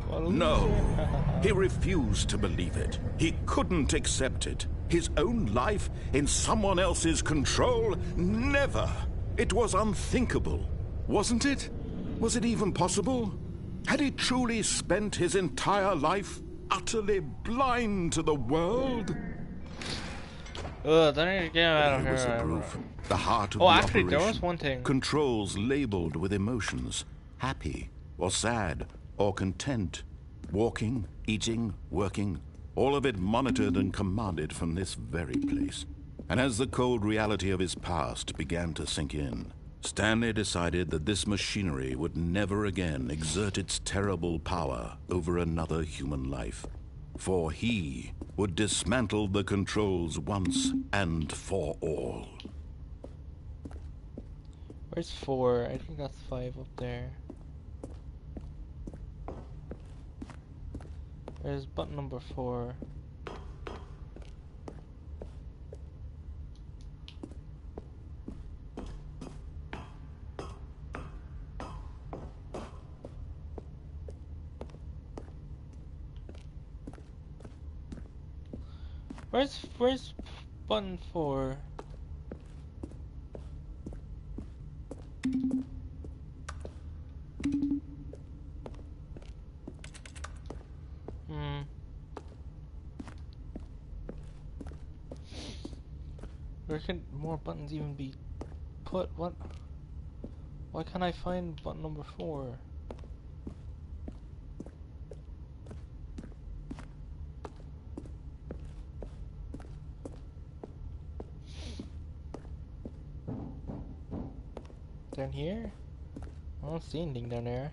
What a No. loser. He refused to believe it. He couldn't accept it. His own life in someone else's control? Never. It was unthinkable. Wasn't it? Was it even possible? Had he truly spent his entire life utterly blind to the world? Ugh, then I need to get him out of There was the here. proof. The heart of Oh, the actually, operation. there was one thing. Controls labeled with emotions. Happy, or sad, or content. Walking, eating, working. All of it monitored and commanded from this very place. And as the cold reality of his past began to sink in, Stanley decided that this machinery would never again exert its terrible power over another human life. For he would dismantle the controls once and for all. Where's 4? I think that's 5 up there. Where's button number 4? Where's button 4? Where can more buttons even be put? What? Why can't I find button number 4? Down here? I don't see anything down there.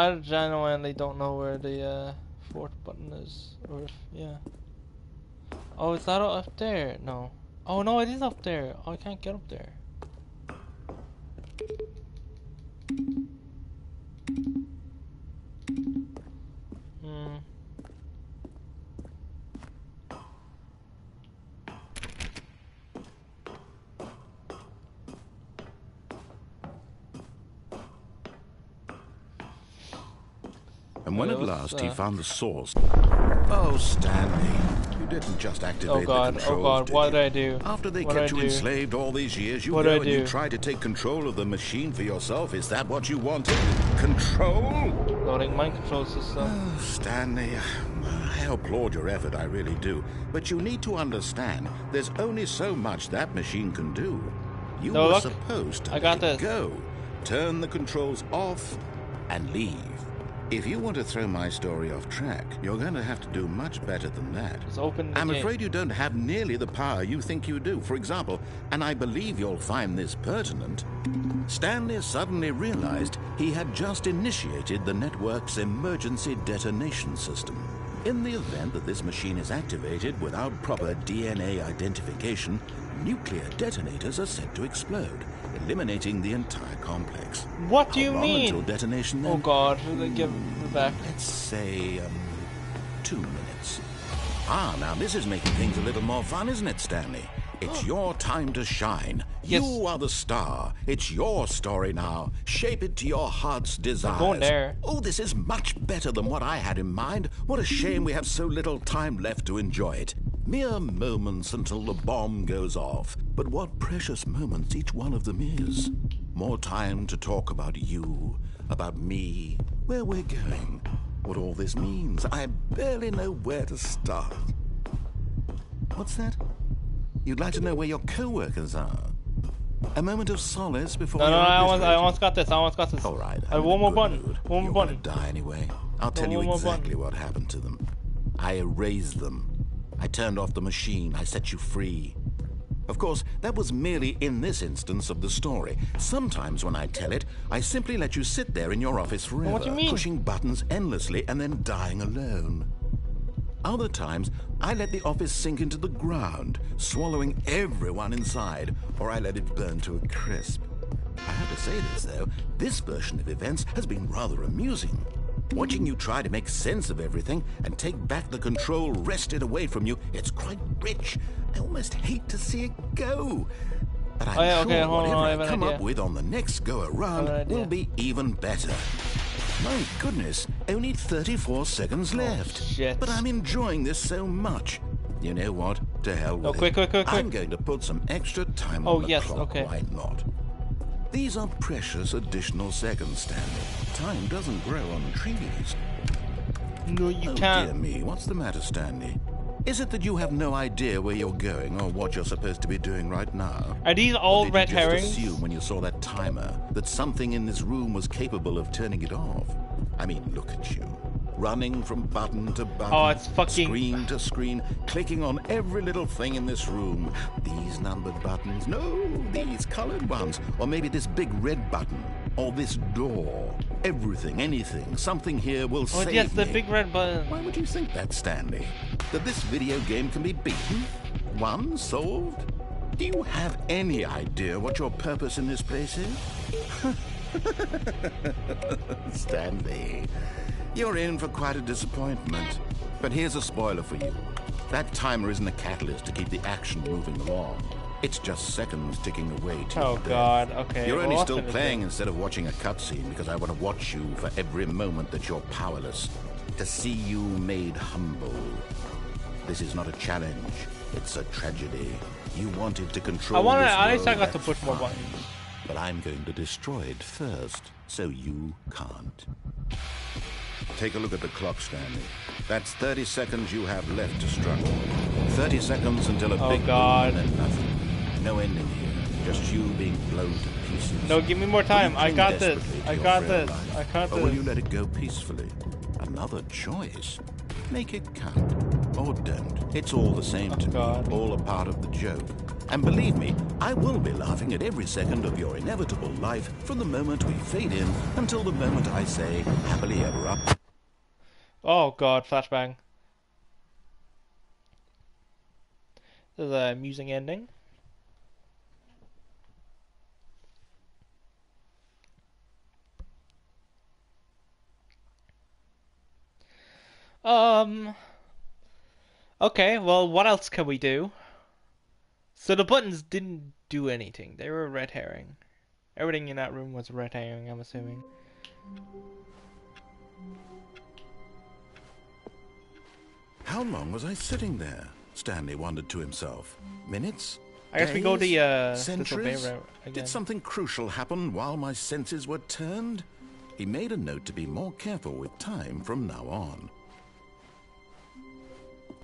I genuinely don't know where the 4th button is, or if, yeah. Oh, is that up there? No. Oh no, it is up there. Oh, I can't get up there. And when at last he found the source... Oh, Stanley, you didn't just activate the controls, what did I do? After they What kept did I you do? enslaved all these years, you What go did I and you do? tried to take control of the machine for yourself. Is that what you wanted? Control? Loading mind control system. Oh, Stanley, I applaud your effort, I really do. But you need to understand, there's only so much that machine can do. You No, were look, supposed to I got let it this. go, turn the controls off, and leave. If you want to throw my story off track, you're going to have to do much better than that. Just open the I'm game. afraid you don't have nearly the power you think you do. For example, and I believe you'll find this pertinent, Stanley suddenly realized he had just initiated the network's emergency detonation system. In the event that this machine is activated without proper DNA identification, nuclear detonators are set to explode, eliminating the entire complex. What do How you long mean? until detonation then? Oh god, give it back. Let's say, 2 minutes. Ah, now this is making things a little more fun, isn't it, Stanley? It's your time to shine. Yes. You are the star. It's your story now. Shape it to your heart's desires. going there. Oh, this is much better than what I had in mind. What a shame we have so little time left to enjoy it. Mere moments until the bomb goes off. But what precious moments each one of them is. More time to talk about you, about me, where we're going, what all this means. I barely know where to start. What's that? You'd like to know where your co-workers are? A moment of solace before No, you're I obliterated. almost got this. All right. One more button. One more button. Die anyway. I'll tell you One more exactly what happened to them. I erased them. I turned off the machine. I set you free. Of course, that was merely in this instance of the story. Sometimes when I tell it, I simply let you sit there in your office forever, What do you mean? pushing buttons endlessly and then dying alone. Other times, I let the office sink into the ground, swallowing everyone inside, or I let it burn to a crisp. I have to say this, though, this version of events has been rather amusing. Watching you try to make sense of everything and take back the control wrested away from you, it's quite rich. I almost hate to see it go. But I'm sure whatever I come up with on the next go-around will be even better. My goodness, only 34 seconds left. Shit. But I'm enjoying this so much. You know what? To hell with it. Quick. I'm going to put some extra time on the clock. Okay. Why not? These are precious additional seconds, Stanley. Time doesn't grow on trees. No, you Oh, can't. dear me, what's the matter, Stanley? Is it that you have no idea where you're going or what you're supposed to be doing right now? Are these all Or red did you just herrings? assume when you saw that timer that something in this room was capable of turning it off? I mean, look at you. Running from button to button, Oh, it's fucking- screen to screen, clicking on every little thing in this room. These numbered buttons, no, these colored ones, or maybe this big red button, or this door. Everything, anything, something here will Oh, save yes, the me. big red button. Why would you think that, Stanley? That this video game can be beaten? Won? Solved? Do you have any idea what your purpose in this place is? Stanley, you're in for quite a disappointment. But here's a spoiler for you. That timer isn't a catalyst to keep the action moving along. It's just seconds ticking away to Oh your death. god, okay. You're well, only what's still in it playing then? instead of watching a cutscene because I want to watch you for every moment that you're powerless. To see you made humble. This is not a challenge. It's a tragedy. You wanted to control this at least I world, got to that's push more fine. buttons. But I'm going to destroy it first, so you can't. Take a look at the clock, Stanley. That's 30 seconds you have left to struggle. 30 seconds until a Oh, big God. boom and then nothing. No ending here. Just you being blown to pieces. No, give me more Will time. you I cling got this. desperately to I your got frail this. life, I got or will you this. let it go peacefully? Another choice. Make it count. Or don't. It's all the same to God. me. All a part of the joke. And believe me, I will be laughing at every second of your inevitable life from the moment we fade in until the moment I say happily ever up. Oh god, flashbang. This is an amusing ending. Okay, well, what else can we do? So the buttons didn't do anything. They were a red herring. Everything in that room was a red herring, I'm assuming. How long was I sitting there? Stanley wondered to himself. Minutes? I guess we go Days? the Centuries? route again. Did something crucial happen while my senses were turned? He made a note to be more careful with time from now on.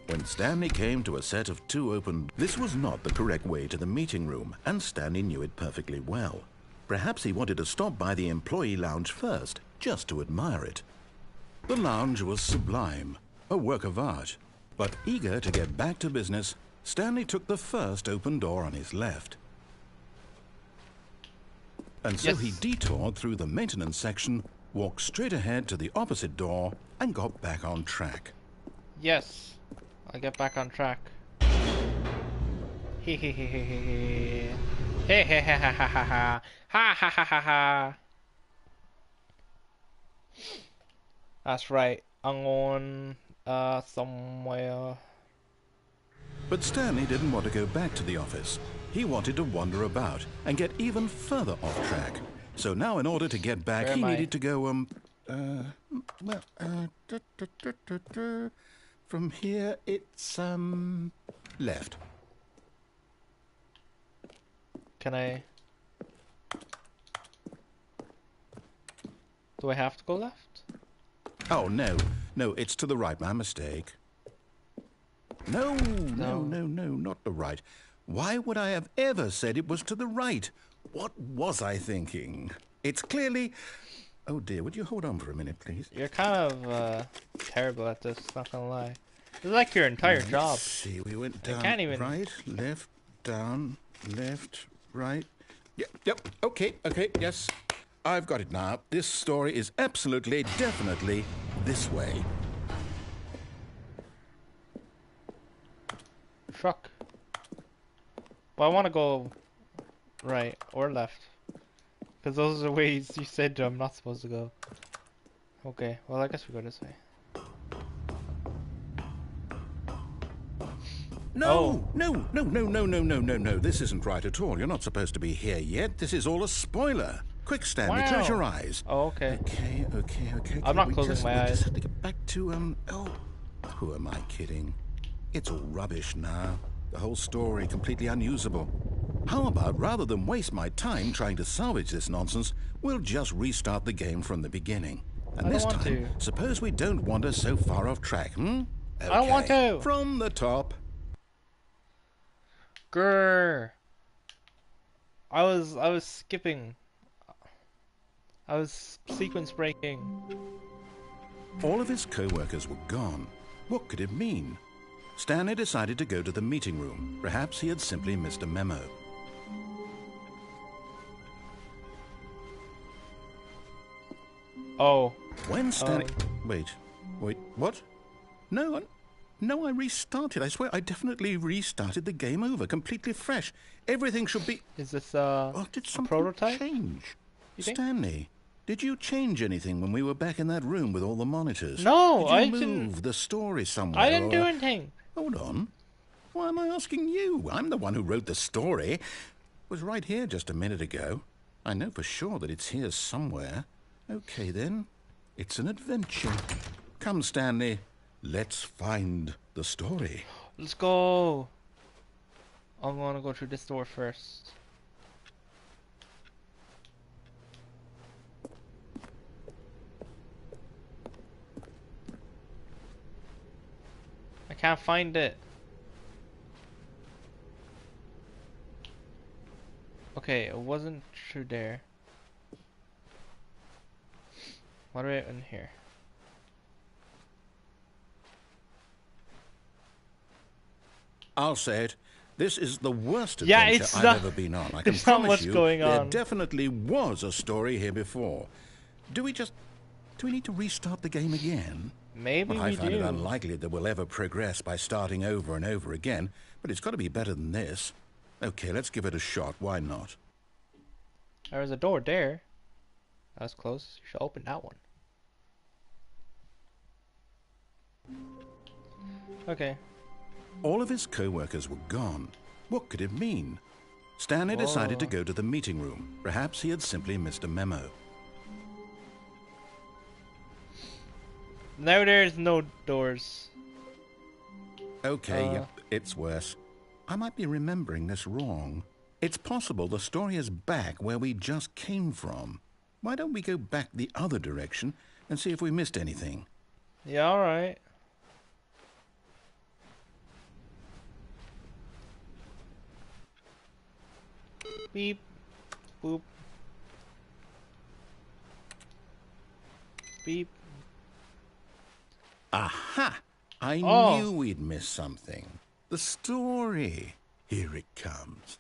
When Stanley came to a set of two open... This was not the correct way to the meeting room, and Stanley knew it perfectly well. Perhaps he wanted to stop by the employee lounge first, just to admire it. The lounge was sublime, a work of art. But eager to get back to business, Stanley took the first open door on his left. And so Yes. he detoured through the maintenance section, walked straight ahead to the opposite door, and got back on track. Yes, I'll get back on track. Hee hee hee hee hee hee. Hey hey ha ha ha ha ha ha ha ha ha ha. That's right. I'm going somewhere. But Stanley didn't want to go back to the office. He wanted to wander about and get even further off track. So now in order to get back, Where he am I? needed to go, from here it's, left. Can I... Do I have to go left? Oh, no. No, it's to the right. My mistake. No, not the right. Why would I have ever said it was to the right? What was I thinking? It's clearly... Oh, dear. Would you hold on for a minute, please? You're kind of terrible at this, not gonna lie. It's like your entire job. Let's see. We went down, can't even... right, left, down, left, right. Yep. Okay, yes. I've got it now. This story is absolutely, definitely this way. Truck. Well, I want to go right or left. Because those are the ways you said I'm not supposed to go. Okay, well I guess we go this way. No. This isn't right at all. You're not supposed to be here yet. This is all a spoiler. Quick, Stanley, close your eyes. Oh, okay. Okay. I'm not closing my eyes. We just have to get back to, who am I kidding? It's all rubbish now. The whole story completely unusable. How about, rather than waste my time trying to salvage this nonsense, we'll just restart the game from the beginning. And this time, suppose we don't wander so far off track, Okay. I don't want to. From the top. Grrr. I was skipping. I was sequence breaking. All of his co-workers were gone. What could it mean? Stanley decided to go to the meeting room. Perhaps he had simply missed a memo. Oh. When Stanley... Wait, what? No, I restarted. I swear, I definitely restarted the game over, completely fresh. Everything should be... Is this did something prototype? change? You think? Stanley, did you change anything when we were back in that room with all the monitors? No, I didn't. move the story somewhere? I didn't do anything. Hold on. Why am I asking you? I'm the one who wrote the story. It was right here just a minute ago. I know for sure that it's here somewhere. Okay, then. It's an adventure. Come, Stanley. Let's find the story. Let's go. I'm gonna go through this door first. I can't find it. Okay, it wasn't through there. What are we in here? I'll say it. This is the worst Yeah, adventure it's I've not- ever been on. I can it's not promise what's you going there on. definitely was a story here before. Do we need to restart the game again? Maybe Well, we I find it do. unlikely that we'll ever progress by starting over and over again, but it's got to be better than this. Okay, let's give it a shot. Why not? There's a door there. That's close. You should open that one. Okay. All of his co-workers were gone. What could it mean? Stanley decided to go to the meeting room. Perhaps he had simply missed a memo. Now there's no doors. Okay, yep, it's worse. I might be remembering this wrong. It's possible the story is back where we just came from. Why don't we go back the other direction and see if we missed anything? Yeah, alright. Beep. Boop. Beep. Aha! I Oh. knew we'd missed something. The story. Here it comes.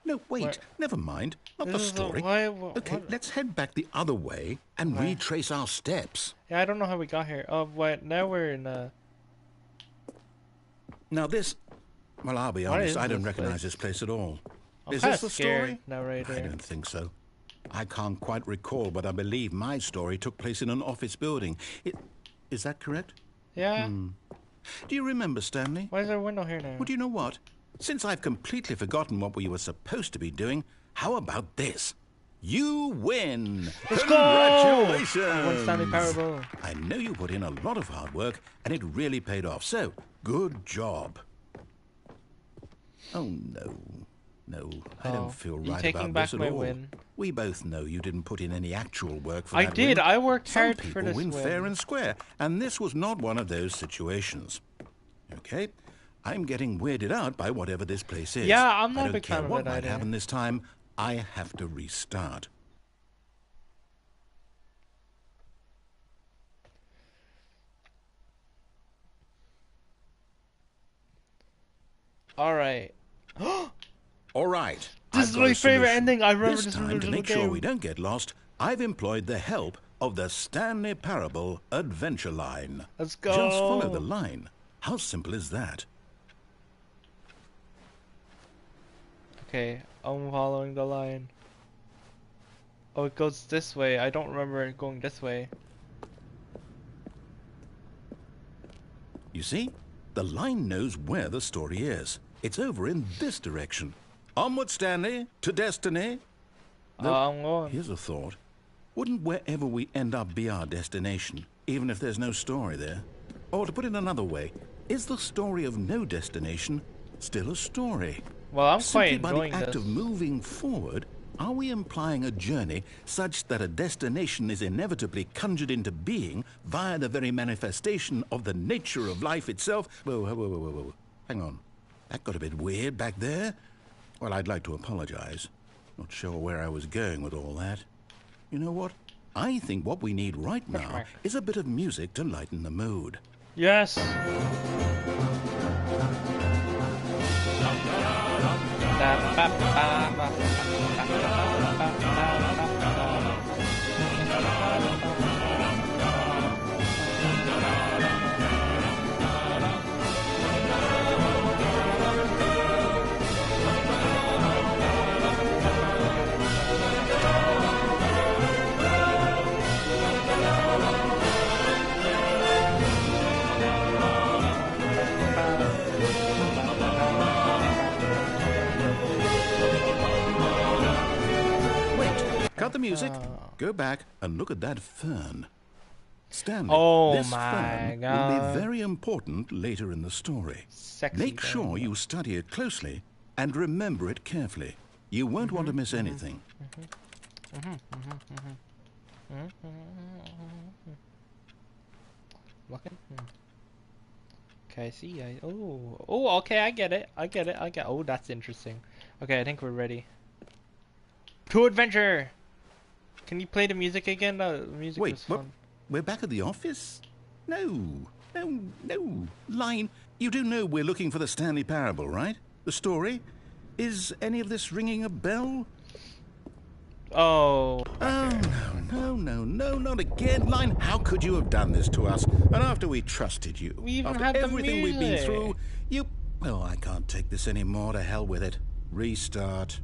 No, wait. Where- Never mind. Not the This is the- story. why- Okay, what- let's head back the other way and Where? retrace our steps. Yeah, I don't know how we got here. Oh, wait, now we're in Now this... Well, I'll be What honest, is I don't this recognize place? this place at all. I'm Is kinda this the scared story? now right I here. don't think so. I can't quite recall, but I believe my story took place in an office building. Is that correct? Yeah. Do you remember, Stanley? Why is there a window here now? Well, do you know what? Since I've completely forgotten what we were supposed to be doing, how about this? You win! Let's Congratulations! go! I won Stanley Parable. I know you put in a lot of hard work, and it really paid off. So, good job. Oh, no. No, I don't feel you right taking about back this at my all. win? We both know you didn't put in any actual work for I that did. win. I worked Some hard people for this win win. fair and square, and this was not one of those situations. Okay? I'm getting weirded out by whatever this place is. Yeah, I'm not I a don't big care fan of what it might either. happen this time. I have to restart. All right. All right. This I've is got my a favorite solution. ending. I remember this this time, from the to original make sure game. we don't get lost, I've employed the help of the Stanley Parable Adventure Line. Let's go. Just follow the line. How simple is that? Okay, I'm following the line. Oh, it goes this way. I don't remember it going this way. You see? The line knows where the story is. It's over in this direction. Onward, Stanley, to destiny. I'm going. Here's a thought. Wouldn't wherever we end up be our destination, even if there's no story there? Or to put it another way, is the story of no destination still a story? Well, I'm Simply quite by enjoying the act this. of moving forward, are we implying a journey such that a destination is inevitably conjured into being via the very manifestation of the nature of life itself? Whoa. Hang on. That got a bit weird back there. Well, I'd like to apologize. Not sure where I was going with all that. You know what? I think what we need right now is a bit of music to lighten the mood. Yes. Cut the music. Go back and look at that fern. Stanley, Oh this my fern will God. be very important later in the story. Sexy Make sure fern. you study it closely and remember it carefully. You won't want to miss anything. Looking. Okay, I see. Oh, okay, I get it. Oh, that's interesting. Okay, I think we're ready. To adventure. Can you play the music again? The music Wait, was what? fun. We're back at the office? No. Line, you do know we're looking for the Stanley Parable, right? The story? Is any of this ringing a bell? Oh. Oh, no, not again. Line, how could you have done this to us? And after we trusted you, We even after had the everything we've been music. through, you... Oh, I can't take this anymore. To hell with it. Restart.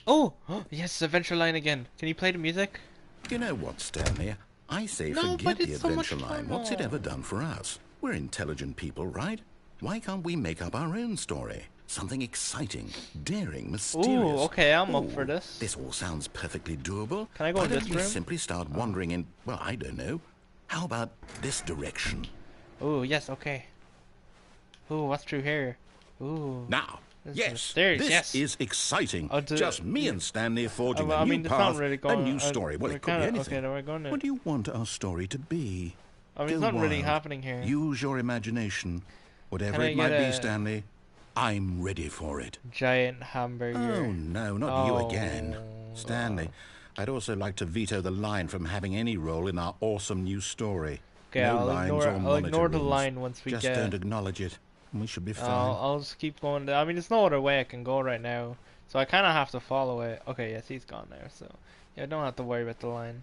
Oh, yes, Adventure Line again. Can you play the music? You know what, Stanley? I say No, forget but the it's so much adventure line. fun. What's it ever done for us? We're intelligent people, right? Why can't we make up our own story? Something exciting, daring, mysterious. Ooh, okay, I'm up for this. This all sounds perfectly doable. Can I go Why in don't this we room? simply start wandering in, well, I don't know. How about this direction? Oh, yes, okay. Oh, what's through here? Ooh. Now, This is yes, mysterious, this yes. is exciting. Oh, Just me and Stanley forging I a new mean, it's path, not really a going. new story. Well, we're it could be kinda- anything. Okay, then we're going to. What do you want our story to be? I mean, it's Go not really wild. happening here. Use your imagination. Whatever Can I it might get be, a- Stanley, I'm ready for it. Giant hamburger. Oh, no, not you Oh. again. Stanley, I'd also like to veto the line from having any role in our awesome new story. Okay, no I'll lines ignore- or I'll monitor ignore the rooms. line once we Just get- don't acknowledge it, and we should be fine. I'll just keep going. I mean, there's no other way I can go right now, so I kind of have to follow it. Okay, yes, he's gone there, so yeah, I don't have to worry about the line.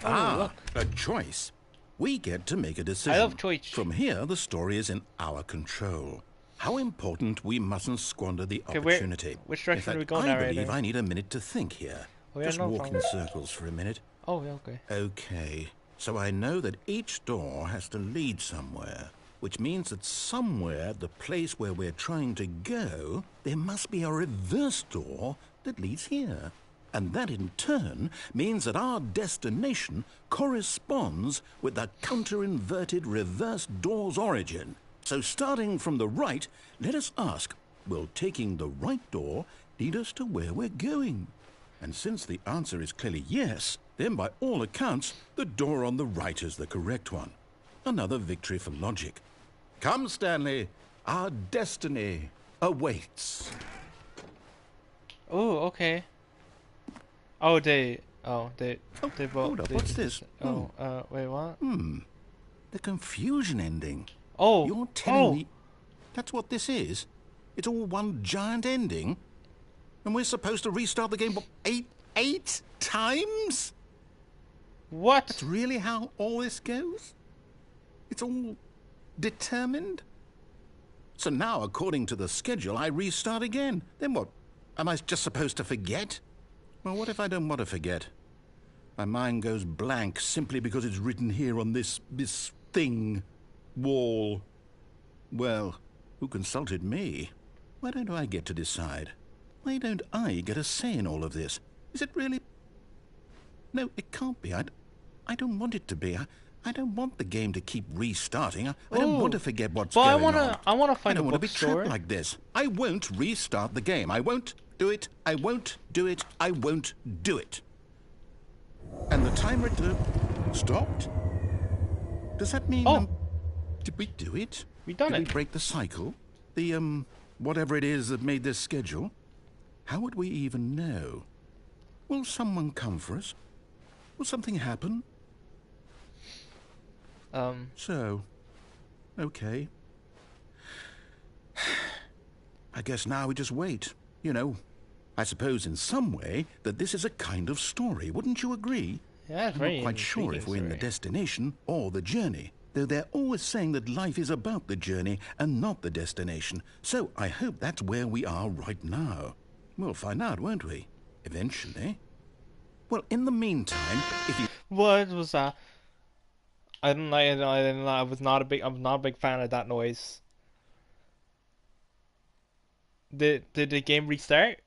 Oh, look. A choice. We get to make a decision. I love choice. From here, the story is in our control. How important we mustn't squander the Okay, where- opportunity. which direction in fact, are we going, I narrator? believe I need a minute to think here. Oh, yeah, Just no walk in problem. circles for a minute. Oh, yeah, okay. Okay, so I know that each door has to lead somewhere, which means that somewhere, the place where we're trying to go, there must be a reverse door that leads here. And that in turn means that our destination corresponds with the counter-inverted reverse door's origin. So starting from the right, let us ask, will taking the right door lead us to where we're going? And since the answer is clearly yes, then by all accounts, the door on the right is the correct one. Another victory for logic. Come, Stanley, our destiny awaits. Oh, okay. Oh, they Oh, vote. hold up, what's this? Wait, what? The confusion ending. Oh, You're telling me that's what this is? It's all one giant ending? And we're supposed to restart the game, what, eight times? What? That's really how all this goes? It's all determined? So now, according to the schedule, I restart again. Then what? Am I just supposed to forget? Well, what if I don't want to forget? My mind goes blank simply because it's written here on this thing, wall. Well, who consulted me? Why don't I get to decide? Why don't I get a say in all of this? Is it really? No, it can't be. I don't want it to be. I don't want the game to keep restarting. I don't want to forget what's going on. I wanna find I don't a want to be bookstore. trapped like this. I won't restart the game. I won't do it. I won't do it. I won't do it. And the timer stopped? Does that mean... Oh. Did we do it? We done Did it. we break the cycle? The, whatever it is that made this schedule? How would we even know? Will someone come for us? Will something happen? So, okay. I guess now we just wait. You know, I suppose in some way that this is a kind of story. Wouldn't you agree? Yeah, it's I'm very not quite sure if we're in the intriguing destination or the journey, though they're always saying that life is about the journey and not the destination. So I hope that's where we are right now. We'll find out, won't we? Eventually. Well, in the meantime, if you... story. What was that? I didn't like it. I was not a big fan of that noise. Did the game restart?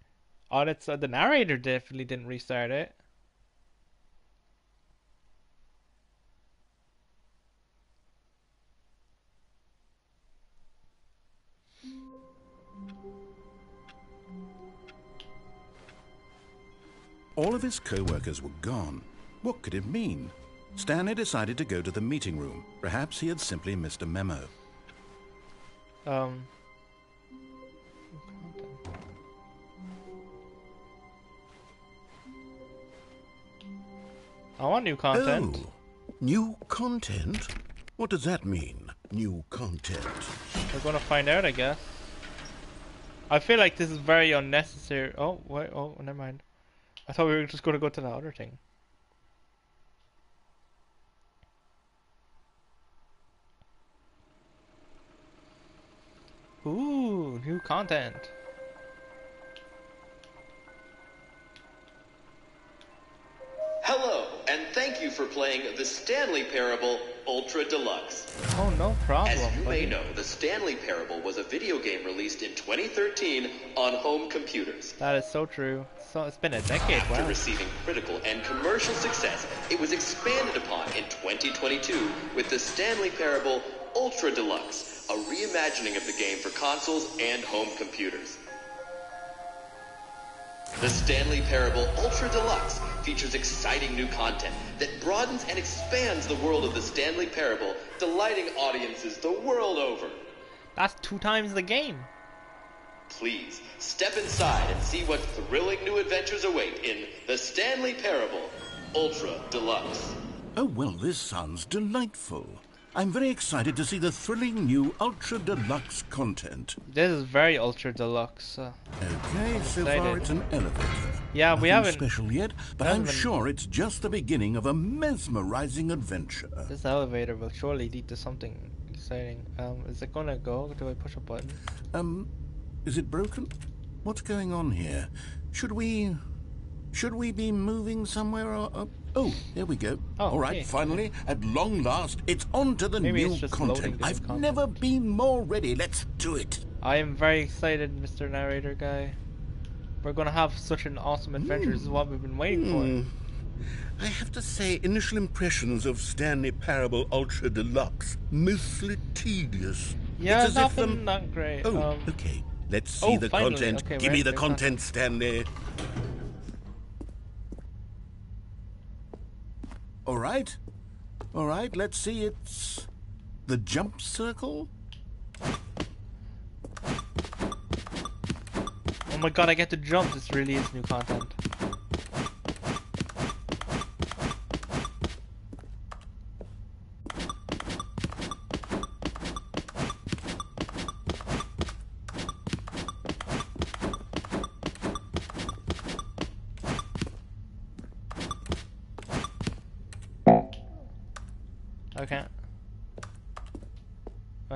Oh, that's the narrator definitely didn't restart it. All of his co-workers were gone. What could it mean? Stanley decided to go to the meeting room. Perhaps he had simply missed a memo. I want new content. Oh, new content? What does that mean, new content? We're gonna find out, I guess. I feel like this is very unnecessary. Oh, wait, oh, never mind. I thought we were just gonna go to the other thing. Ooh, new content. Hello, and thank you for playing the Stanley Parable Ultra Deluxe. Oh, no problem. As you may buddy. know, the Stanley Parable was a video game released in 2013 on home computers. That is so true. So it's been a decade. After Wow. receiving critical and commercial success, it was expanded upon in 2022 with the Stanley Parable Ultra Deluxe, a reimagining of the game for consoles and home computers. The Stanley Parable Ultra Deluxe features exciting new content that broadens and expands the world of the Stanley Parable, delighting audiences the world over. That's 2 times the game. Please, step inside and see what thrilling new adventures await in the Stanley Parable Ultra Deluxe. Oh, well, this sounds delightful. I'm very excited to see the thrilling new Ultra Deluxe content. This is very ultra deluxe. Okay, so far Excited. it's an elevator. Yeah, we Nothing haven't. special yet, but Hasn't I'm been- sure it's just the beginning of a mesmerizing adventure. This elevator will surely lead to something exciting. Is it gonna go? Do I push a button? Is it broken? What's going on here? Should we Should we be moving somewhere or... Oh, there we go. Oh, all right, okay. finally, at long last, it's on to the Maybe new it's just content. loading the new I've content. never been more ready. Let's do it. I am very excited, Mr. Narrator Guy. We're gonna have such an awesome adventure. This is what we've been waiting I have to say, initial impressions of Stanley Parable Ultra Deluxe, mostly tedious. for. Yeah, It's as if, nothing not great. Oh, okay. Let's see the finally. content. Okay, Give me the there's content, Stanley. All right, let's see. It's the jump circle. Oh my god, I get to jump. This really is new content.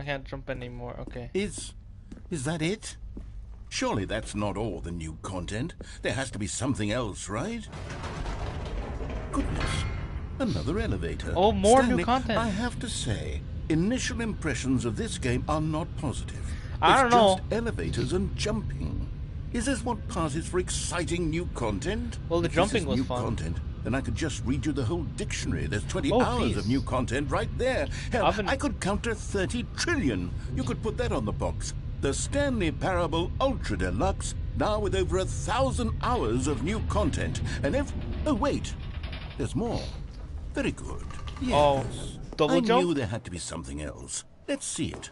I can't jump anymore. Okay. Is that it? Surely that's not all the new content. There has to be something else, right? Goodness. Another elevator. Oh, more new Stanley, content. I have to say, initial impressions of this game are not positive. I don't know. It's just elevators and jumping. Is this what passes for exciting new content? Well, the If this jumping is was new fun. content, then I could just read you the whole dictionary. There's 20 Oh, hours please. of new content right there. Hell, I've been- I could counter 30 trillion. You could put that on the box. The Stanley Parable Ultra Deluxe, now with over 1,000 hours of new content. And if... Oh, wait. There's more. Very good. Yes. Oh, double I jump? knew there had to be something else. Let's see it.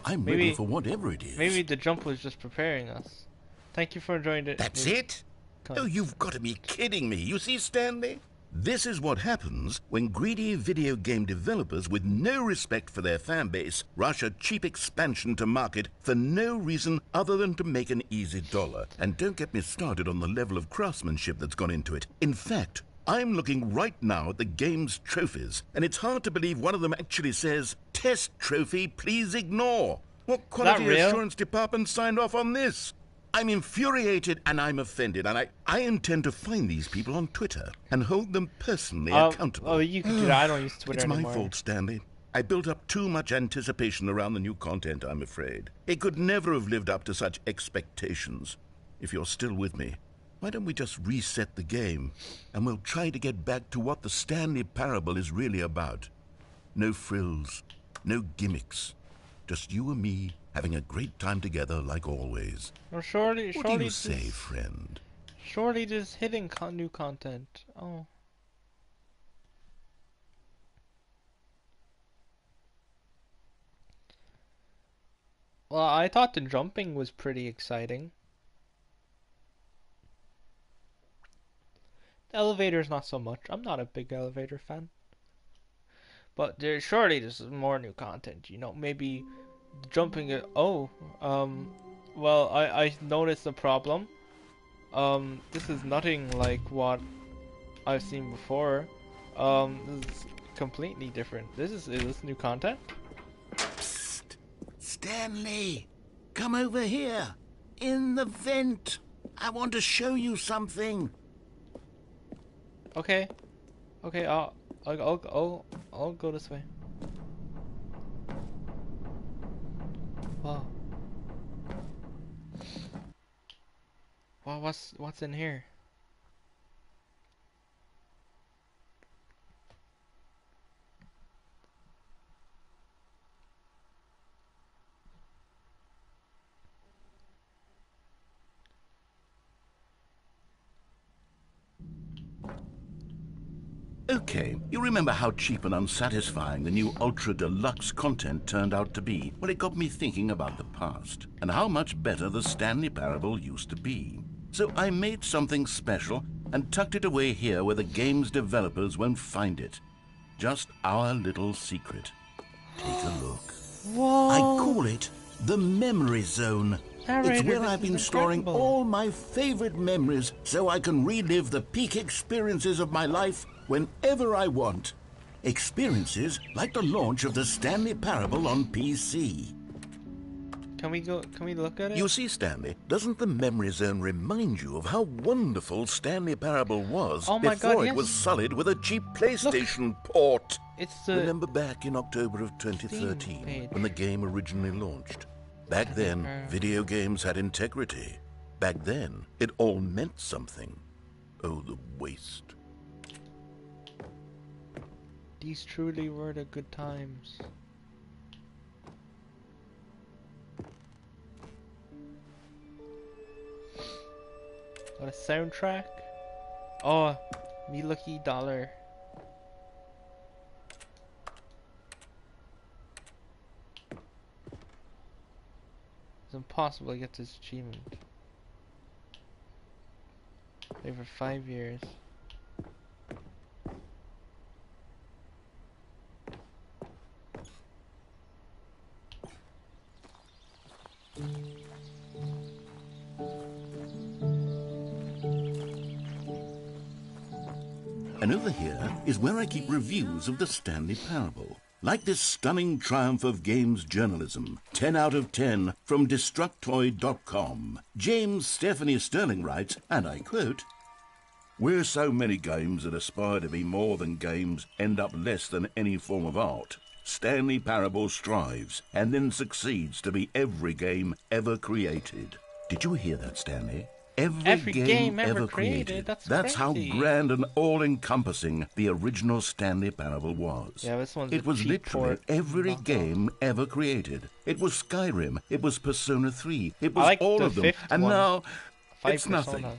I'm Maybe- ready for whatever it is. Maybe the jump was just preparing us. Thank you for enjoying it. That's it? Oh, you've got to be kidding me. You see, Stanley? This is what happens when greedy video game developers with no respect for their fan base rush a cheap expansion to market for no reason other than to make an easy dollar. And don't get me started on the level of craftsmanship that's gone into it. In fact, I'm looking right now at the game's trophies, and it's hard to believe one of them actually says, "Test trophy, please ignore." What quality real? assurance department signed off on this? I'm infuriated and I'm offended, and I intend to find these people on Twitter and hold them personally accountable. Oh, you can do that. I don't use Twitter It's my anymore. fault, Stanley. I built up too much anticipation around the new content, I'm afraid. It could never have lived up to such expectations. If you're still with me, why don't we just reset the game, and we'll try to get back to what the Stanley Parable is really about. No frills, no gimmicks. Just you and me having a great time together like always. Well, surely What do you just, say, friend? surely just hitting new content. Oh. Well, I thought the jumping was pretty exciting. The elevator's not so much. I'm not a big elevator fan. But surely there's more new content, you know, maybe jumping it. Oh, well, I noticed a problem. This is nothing like what I've seen before. This is completely different. Is this new content? Psst! Stanley! Come over here! In the vent! I want to show you something! Okay, okay, I'll go this way. Wow. Wow, what's in here? Okay, you remember how cheap and unsatisfying the new Ultra Deluxe content turned out to be? Well, it got me thinking about the past, and how much better the Stanley Parable used to be. So I made something special and tucked it away here where the game's developers won't find it. Just our little secret. Take a look. Whoa! I call it the Memory Zone. Narrator, It's where this I've is been storing incredible. all my favorite memories so I can relive the peak experiences of my life whenever I want. Experiences like the launch of the Stanley Parable on PC. Can we go? Can we look at it? You see, Stanley, doesn't the memory zone remind you of how wonderful Stanley Parable was Oh my before God, it was yes. sullied with a cheap PlayStation port? It's the Remember back in October of Steam 2013 page. when the game originally launched? Back then, video games had integrity. Back then, it all meant something. Oh, the waste. These truly were the good times. What a soundtrack. Oh, me lucky dollar. It's impossible to get this achievement. Play for 5 years. And over here is where I keep reviews of the Stanley Parable. Like this stunning triumph of games journalism, 10 out of 10 from Destructoid.com. James Stephanie Sterling writes, and I quote, "Where so many games that aspire to be more than games end up less than any form of art, Stanley Parable strives and then succeeds to be every game ever created." Did you hear that, Stanley? Every game ever created. That's how crazy. grand and all-encompassing the original Stanley Parable was. Yeah, this one's It a was cheap literally port. every Knockoff. game ever created. It was Skyrim. It was Persona 3. It I was like all the of them. fifth And one. now, 5 it's nothing. Personas.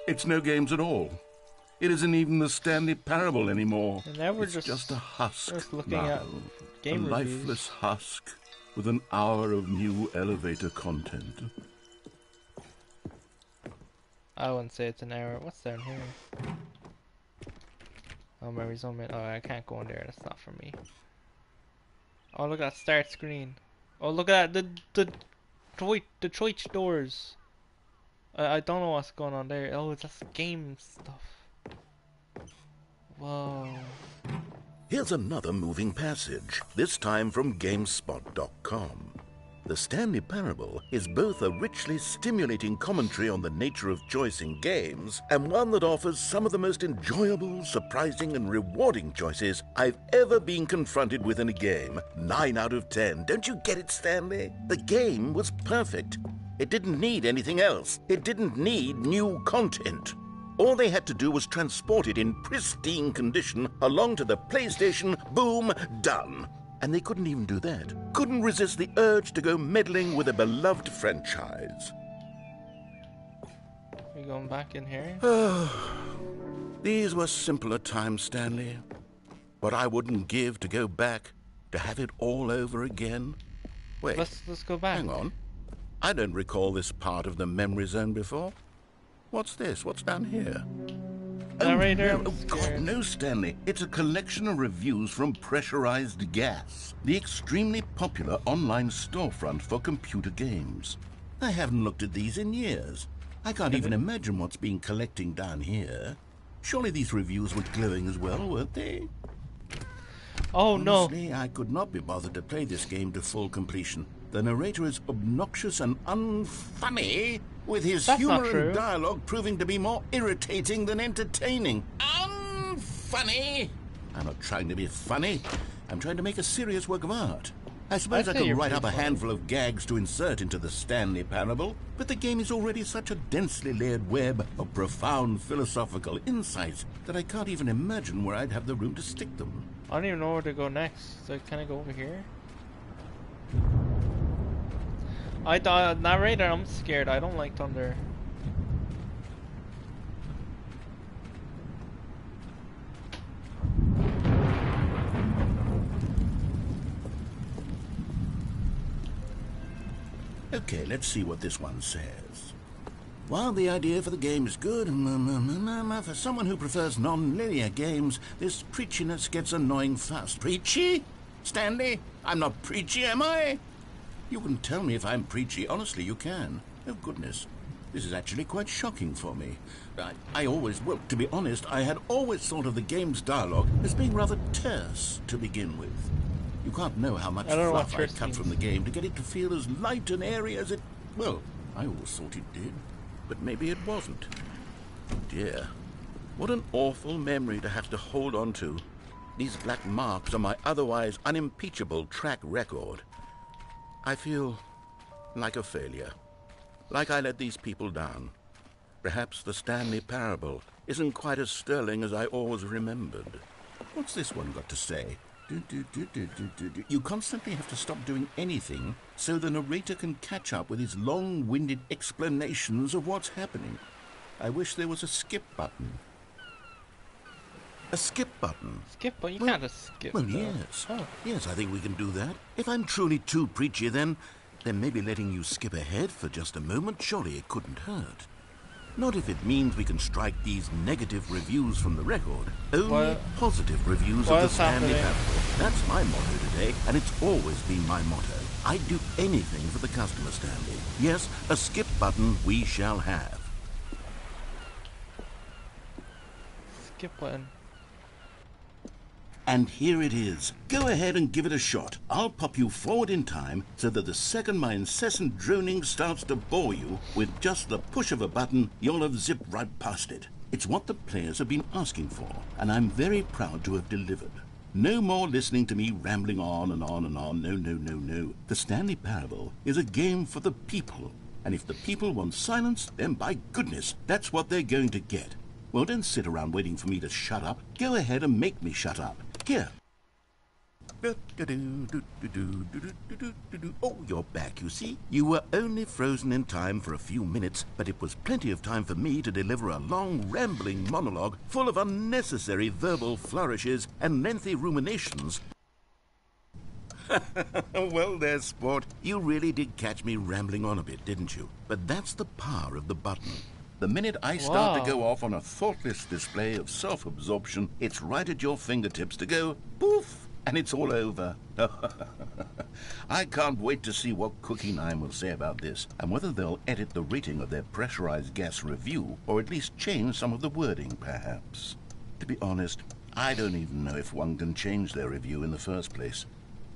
It's no games at all. It isn't even the Stanley Parable anymore. And now we're It's just- just a husk just looking now. at game a reviews. lifeless husk with an hour of new elevator content. I wouldn't say it's an error. What's down here? Oh, memories on me. Oh, I can't go in there. That's not for me. Oh, look at that start screen. Oh, look at that. The choice doors. I don't know what's going on there. Oh, it's just game stuff. Whoa. Here's another moving passage, this time from GameSpot.com. The Stanley Parable is both a richly stimulating commentary on the nature of choice in games and one that offers some of the most enjoyable, surprising, and rewarding choices I've ever been confronted with in a game. 9 out of 10. Don't you get it, Stanley? The game was perfect. It didn't need anything else. It didn't need new content. All they had to do was transport it in pristine condition along to the PlayStation. Boom, done. And they couldn't even do that. Couldn't resist the urge to go meddling with a beloved franchise. Are we going back in here? These were simpler times, Stanley. What I wouldn't give to go back, to have it all over again. Wait, Let's go back. hang on. I don't recall this part of the memory zone before. What's this? What's down here? Narrator, no. I'm Oh, God, scared. no, Stanley. It's a collection of reviews from Pressurized Gas, the extremely popular online storefront for computer games. I haven't looked at these in years. I can't even imagine what's been collecting down here. Surely these reviews were glowing as well, weren't they? Oh no. Honestly, I could not be bothered to play this game to full completion. The narrator is obnoxious and unfunny, with his That's not humor true. and dialogue proving to be more irritating than entertaining. Unfunny! I'm not trying to be funny. I'm trying to make a serious work of art. I suppose I I say could you're write up a pretty funny. handful of gags to insert into the Stanley Parable, but the game is already such a densely layered web of profound philosophical insights that I can't even imagine where I'd have the room to stick them. I don't even know where to go next. So can I go over here? I thought narrator. I'm scared. I don't like thunder. Okay, let's see what this one says. While the idea for the game is good, for someone who prefers non-linear games, this preachiness gets annoying fast. Preachy? Stanley? I'm not preachy, am I? You can tell me if I'm preachy. Honestly, you can. Oh, goodness. This is actually quite shocking for me. Well, to be honest, I had always thought of the game's dialogue as being rather terse to begin with. You can't know how much I don't know what fluff I trust cut means. from the game to get it to feel as light and airy as it... Well, I always thought it did, but maybe it wasn't. Dear, what an awful memory to have to hold on to. These black marks are my otherwise unimpeachable track record. I feel like a failure. Like I let these people down. Perhaps the Stanley Parable isn't quite as sterling as I always remembered. What's this one got to say? You constantly have to stop doing anything so the narrator can catch up with his long-winded explanations of what's happening. I wish there was a skip button. A skip button? Skip, but you can't just skip. Well, though. yes. Oh. Yes, I think we can do that. If I'm truly too preachy, then maybe letting you skip ahead for just a moment, surely it couldn't hurt. Not if it means we can strike these negative reviews from the record. Only positive reviews of the Stanley Parable. That's my motto today, and it's always been my motto. I'd do anything for the customer, Stanley. Yes, a skip button we shall have. Skip button. And here it is. Go ahead and give it a shot. I'll pop you forward in time so that the second my incessant droning starts to bore you, with just the push of a button, you'll have zipped right past it. It's what the players have been asking for, and I'm very proud to have delivered. No more listening to me rambling on and on and on. No, no, no, no. The Stanley Parable is a game for the people. And if the people want silence, then by goodness, that's what they're going to get. Well, don't sit around waiting for me to shut up. Go ahead and make me shut up. Here. Oh, you're back, you see. You were only frozen in time for a few minutes, but it was plenty of time for me to deliver a long, rambling monologue full of unnecessary verbal flourishes and lengthy ruminations. Well there, sport. You really did catch me rambling on a bit, didn't you? But that's the power of the button. The minute I start to go off on a thoughtless display of self-absorption, it's right at your fingertips to go poof, and it's all over. I can't wait to see what Cookie 9 will say about this, and whether they'll edit the rating of their pressurized gas review, or at least change some of the wording, perhaps. To be honest, I don't even know if one can change their review in the first place.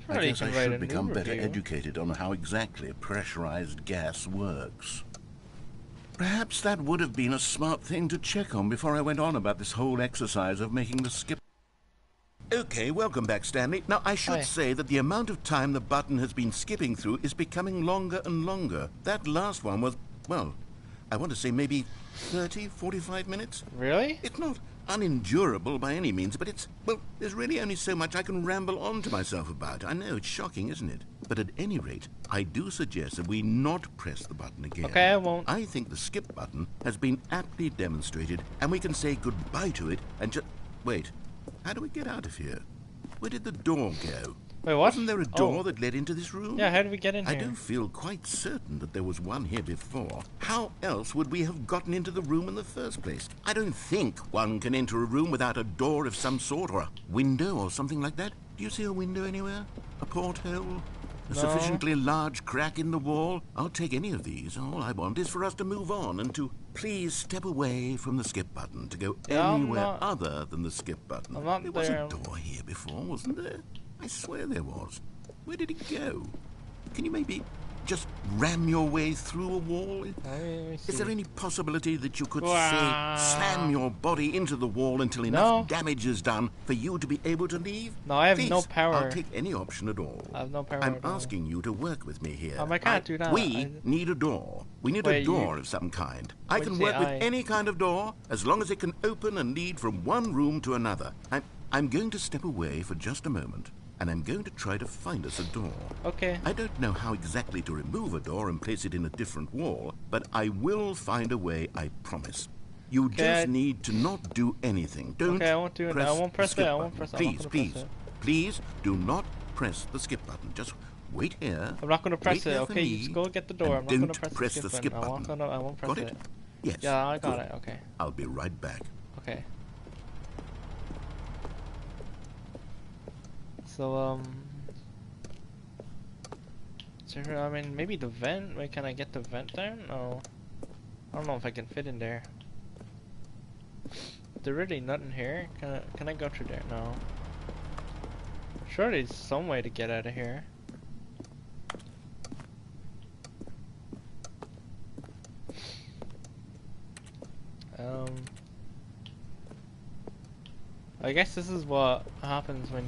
I guess I should become better educated on how exactly pressurized gas works. Perhaps that would have been a smart thing to check on before I went on about this whole exercise of making the skip. Okay, welcome back, Stanley. Now, I should say that the amount of time the button has been skipping through is becoming longer and longer. That last one was, well, I want to say maybe 30, 45 minutes. Really? It's not unendurable by any means, but it's, well, there's really only so much I can ramble on to myself about. I know, it's shocking, isn't it? But at any rate, I do suggest that we not press the button again. Okay, I won't. I think the skip button has been aptly demonstrated, and we can say goodbye to it and just... Wait, how do we get out of here? Where did the door go? Wait, what? Wasn't there a door that led into this room? Yeah, how did we get in I here? do feel quite certain that there was one here before. How else would we have gotten into the room in the first place? I don't think one can enter a room without a door of some sort, or a window or something like that. Do you see a window anywhere? A porthole? A sufficiently large crack in the wall? I'll take any of these. All I want is for us to move on and to please step away from the skip button, to go anywhere other than the skip button. There was a door here before, wasn't there? I swear there was. Where did it go? Can you maybe just ram your way through a wall? Is there any possibility that you could, say, slam your body into the wall until enough damage is done for you to be able to leave? No, I have Please, no power. I'll take any option at all. I have no power I'm at all. asking you to work with me here. I can't do that. We need a door. We need a door of some kind. I can work with any kind of door as long as it can open and lead from one room to another. I'm going to step away for just a moment, and I'm going to try to find us a door. Okay. I don't know how exactly to remove a door and place it in a different wall, but I will find a way, I promise. You just need to not do anything. Don't I won't do it. I won't press it. I won't press it. Please, do not press the skip button. Just wait here. I'm not going to press it. Okay, you just go get the door. I'm not going to press the skip button. I won't press it. Yes. Yeah, I got it. Okay. I'll be right back. Okay. So, I mean, maybe the vent? Wait, can I get the vent there? No. I don't know if I can fit in there. Is there really nothing here? Can I go through there? No. sure there's some way to get out of here. I guess this is what happens when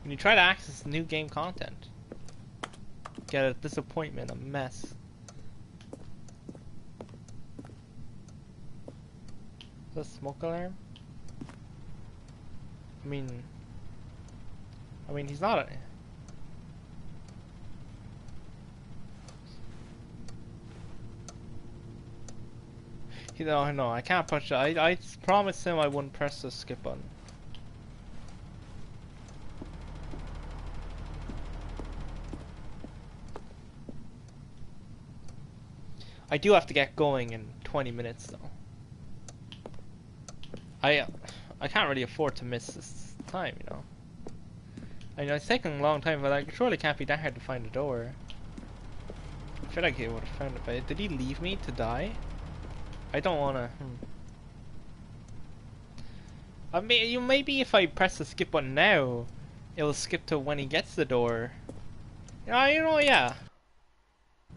you try to access new game content. Get a disappointment, a mess. Is that a smoke alarm? I mean, he's not a... No, I can't punch it. I promised him I wouldn't press the skip button. I do have to get going in 20 minutes though. I can't really afford to miss this time, you know. I know it's taking a long time, but I surely can't be that hard to find a door. I feel like he would have found it, but did he leave me to die? I don't wanna. I mean, maybe if I press the skip button now, it'll skip to when he gets the door. Yeah.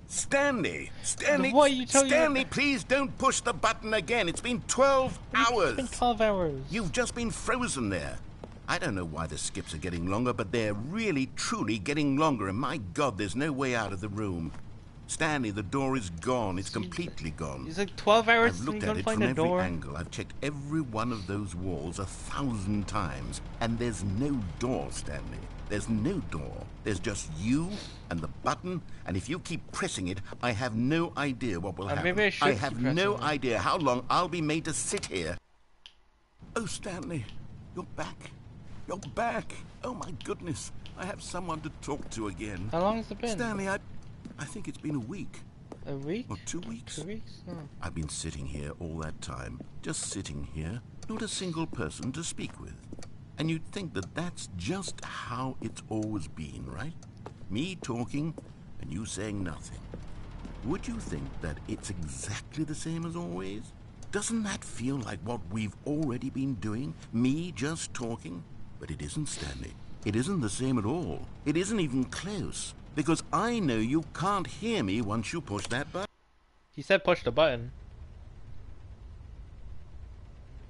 Stanley, please don't push the button again. It's been 12 hours. It's been 12 hours. You've just been frozen there. I don't know why the skips are getting longer, but they're really, truly getting longer. And my God, there's no way out of the room. Stanley, the door is gone. It's completely gone. It's like 12 hours I've looked and at you it find from a every door. angle. I've checked every one of those walls 1,000 times. And there's no door, Stanley. There's no door. There's just you and the button. And if you keep pressing it, I have no idea what will happen. Maybe I have no idea how long I'll be made to sit here. Oh, Stanley, you're back. You're back. Oh, my goodness. I have someone to talk to again. How long has it been? Stanley, I think it's been a week. A week? Or 2 weeks? 2 weeks? No. I've been sitting here all that time. Just sitting here. Not a single person to speak with. And you'd think that that's just how it's always been, right? Me talking and you saying nothing. Would you think that it's exactly the same as always? Doesn't that feel like what we've already been doing? Me just talking? But it isn't, Stanley. It isn't the same at all. It isn't even close. Because I know you can't hear me once you push that button. He said push the button.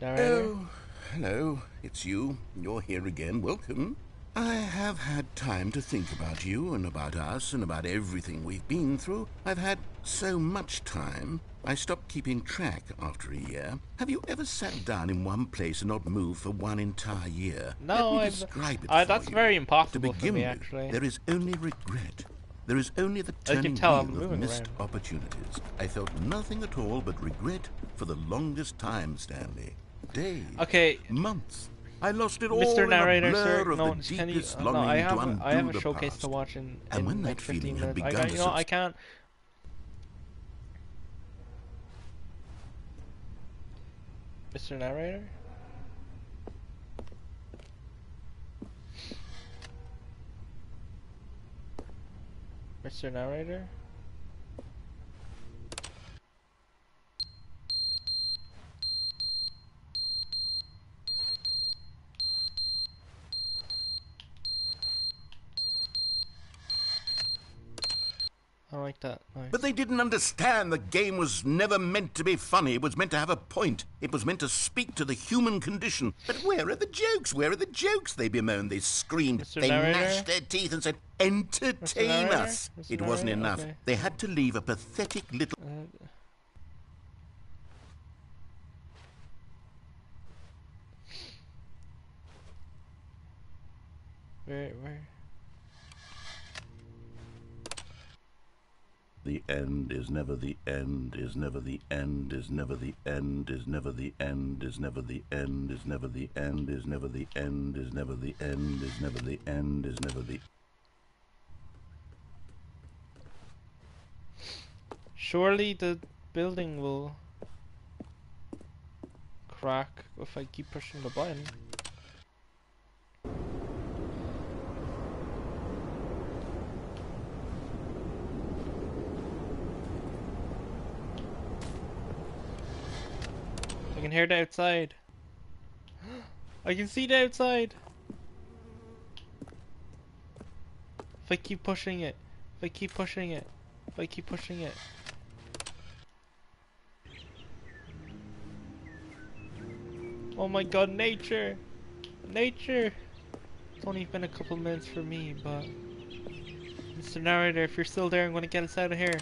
Oh, hello. It's you. You're here again. Welcome. I have had time to think about you and about us and about everything we've been through. I've had so much time. I stopped keeping track after a year. Have you ever sat down in one place and not moved for one entire year? No, Let me describe it for that's you. very To impossible begin for me, with, actually. there is only regret. There is only the I can turning tell wheel I'm of moving missed around. opportunities. I felt nothing at all but regret for the longest time, Stanley. Days. Okay. Months. I lost it all Mr. in Narrator, a blur sir, of no, the can you? deepest No, longing I to undo have a the showcase past. to watch in And when like that 15 feeling minutes. had begun to I can't. Mr. Narrator? Mr. Narrator? I like that noise. But they didn't understand the game was never meant to be funny. It was meant to have a point. It was meant to speak to the human condition. But where are the jokes? Where are the jokes? They bemoaned, they screamed, Mr. they Narrator? gnashed their teeth and said, entertain Narrator? us. Mr. It wasn't Narrator? enough. Okay. They had to leave a pathetic little... Where? The end is never the end, is never the end, is never the end, is never the end, is never the end, is never the end, is never the end, is never the end, is never the end, is never the... Surely the building will crack if I keep pushing the button. I can hear the outside. I can see the outside. If I keep pushing it. If I keep pushing it. If I keep pushing it. Oh my god, nature! Nature! It's only been a couple minutes for me, but... Mr. Narrator, if you're still there, I'm gonna get us out of here.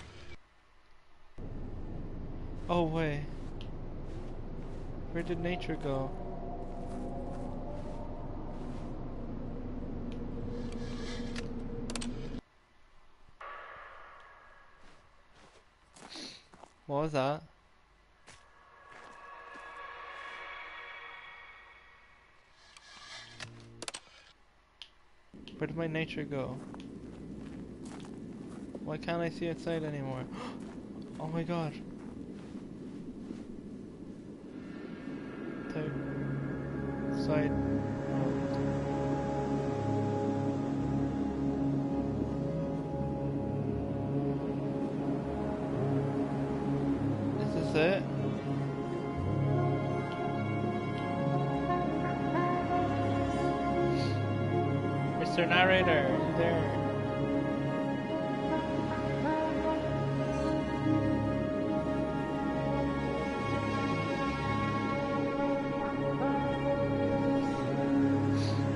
Oh, wait. Where did nature go? What was that? Where did my nature go? Why can't I see outside anymore? Oh my god. Side. Is this it? Mr. Narrator, are you there?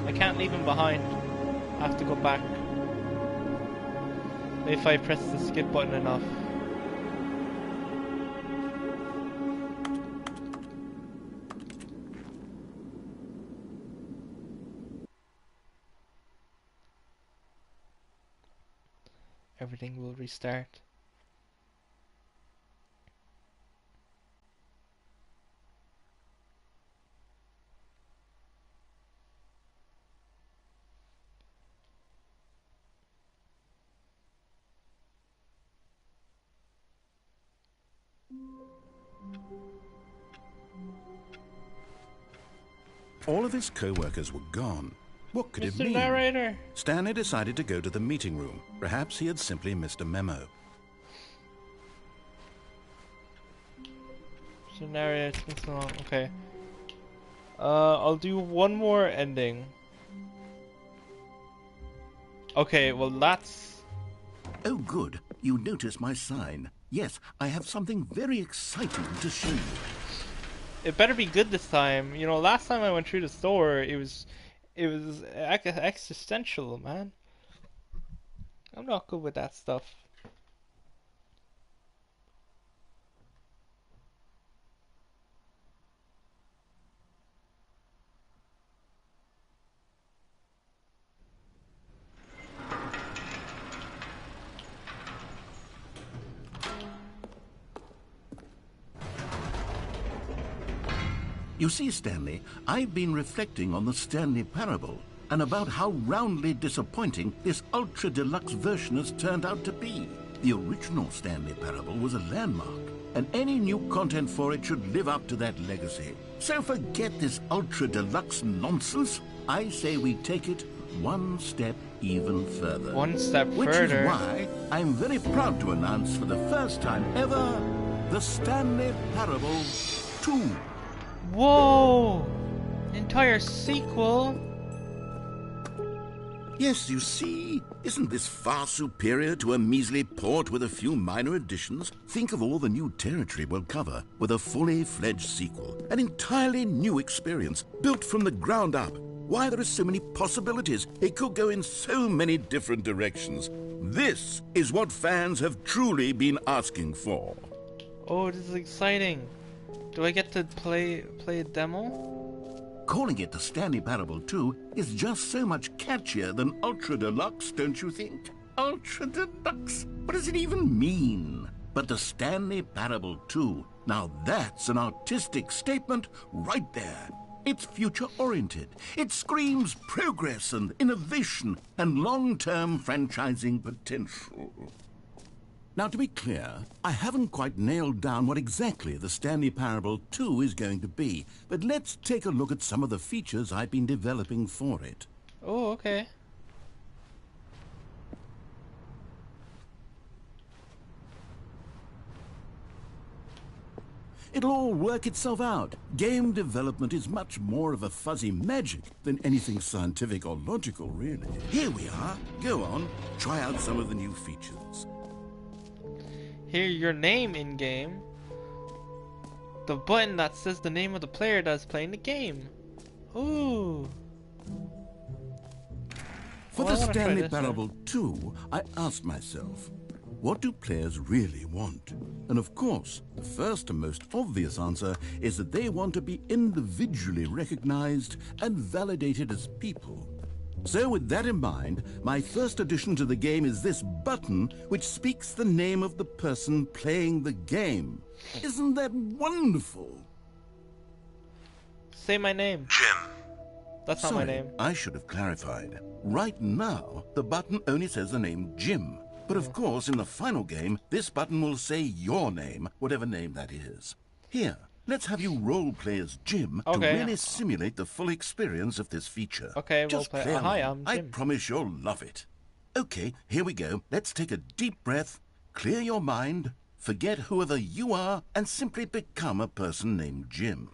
I can't leave him behind. I have to go back. If I press the skip button enough. Everything will restart. All of his co-workers were gone. What could it Mr. mean? Narrator! Stanley decided to go to the meeting room. Perhaps he had simply missed a memo. Mr. Narrator, it's been so long. Okay. I'll do one more ending. Okay, well that's... Oh, good. You notice my sign. Yes, I have something very exciting to show you. It better be good this time. You know, last time I went through the store, it was existential, man. I'm not good with that stuff. You see, Stanley, I've been reflecting on the Stanley Parable and about how roundly disappointing this ultra-deluxe version has turned out to be. The original Stanley Parable was a landmark, and any new content for it should live up to that legacy. So forget this ultra-deluxe nonsense. I say we take it one step even further. One step Which further. is why I'm very proud to announce for the first time ever, the Stanley Parable 2. Whoa! Entire sequel? Yes, you see, isn't this far superior to a measly port with a few minor additions? Think of all the new territory we'll cover with a fully fledged sequel. An entirely new experience, built from the ground up. Why, there are so many possibilities. It could go in so many different directions. This is what fans have truly been asking for. Oh, this is exciting. Do I get to play a demo? Calling it the Stanley Parable 2 is just so much catchier than Ultra Deluxe, don't you think? Ultra Deluxe? What does it even mean? But the Stanley Parable 2, now that's an artistic statement right there. It's future-oriented. It screams progress and innovation and long-term franchising potential. Now, to be clear, I haven't quite nailed down what exactly the Stanley Parable 2 is going to be, but let's take a look at some of the features I've been developing for it. Oh, okay. It'll all work itself out. Game development is much more of a fuzzy magic than anything scientific or logical, really. Here we are. Go on, try out some of the new features. Hear your name in game. The button that says the name of the player that's playing the game. Ooh. For Well, the I wanna try Stanley this Parable 2, I asked myself, what do players really want? And of course, the first and most obvious answer is that they want to be individually recognized and validated as people. So with that in mind, my first addition to the game is this button which speaks the name of the person playing the game. Isn't that wonderful? Say my name. Jim. That's not my name. I should have clarified. Right now, the button only says the name Jim. But of course, in the final game, this button will say your name, whatever name that is. Here, let's have you role-play as Jim to Okay. really simulate the full experience of this feature. Okay, Just role-play. play Hi, along. I'm I Jim. promise you'll love it. Okay, here we go. Let's take a deep breath, clear your mind, forget whoever you are, and simply become a person named Jim.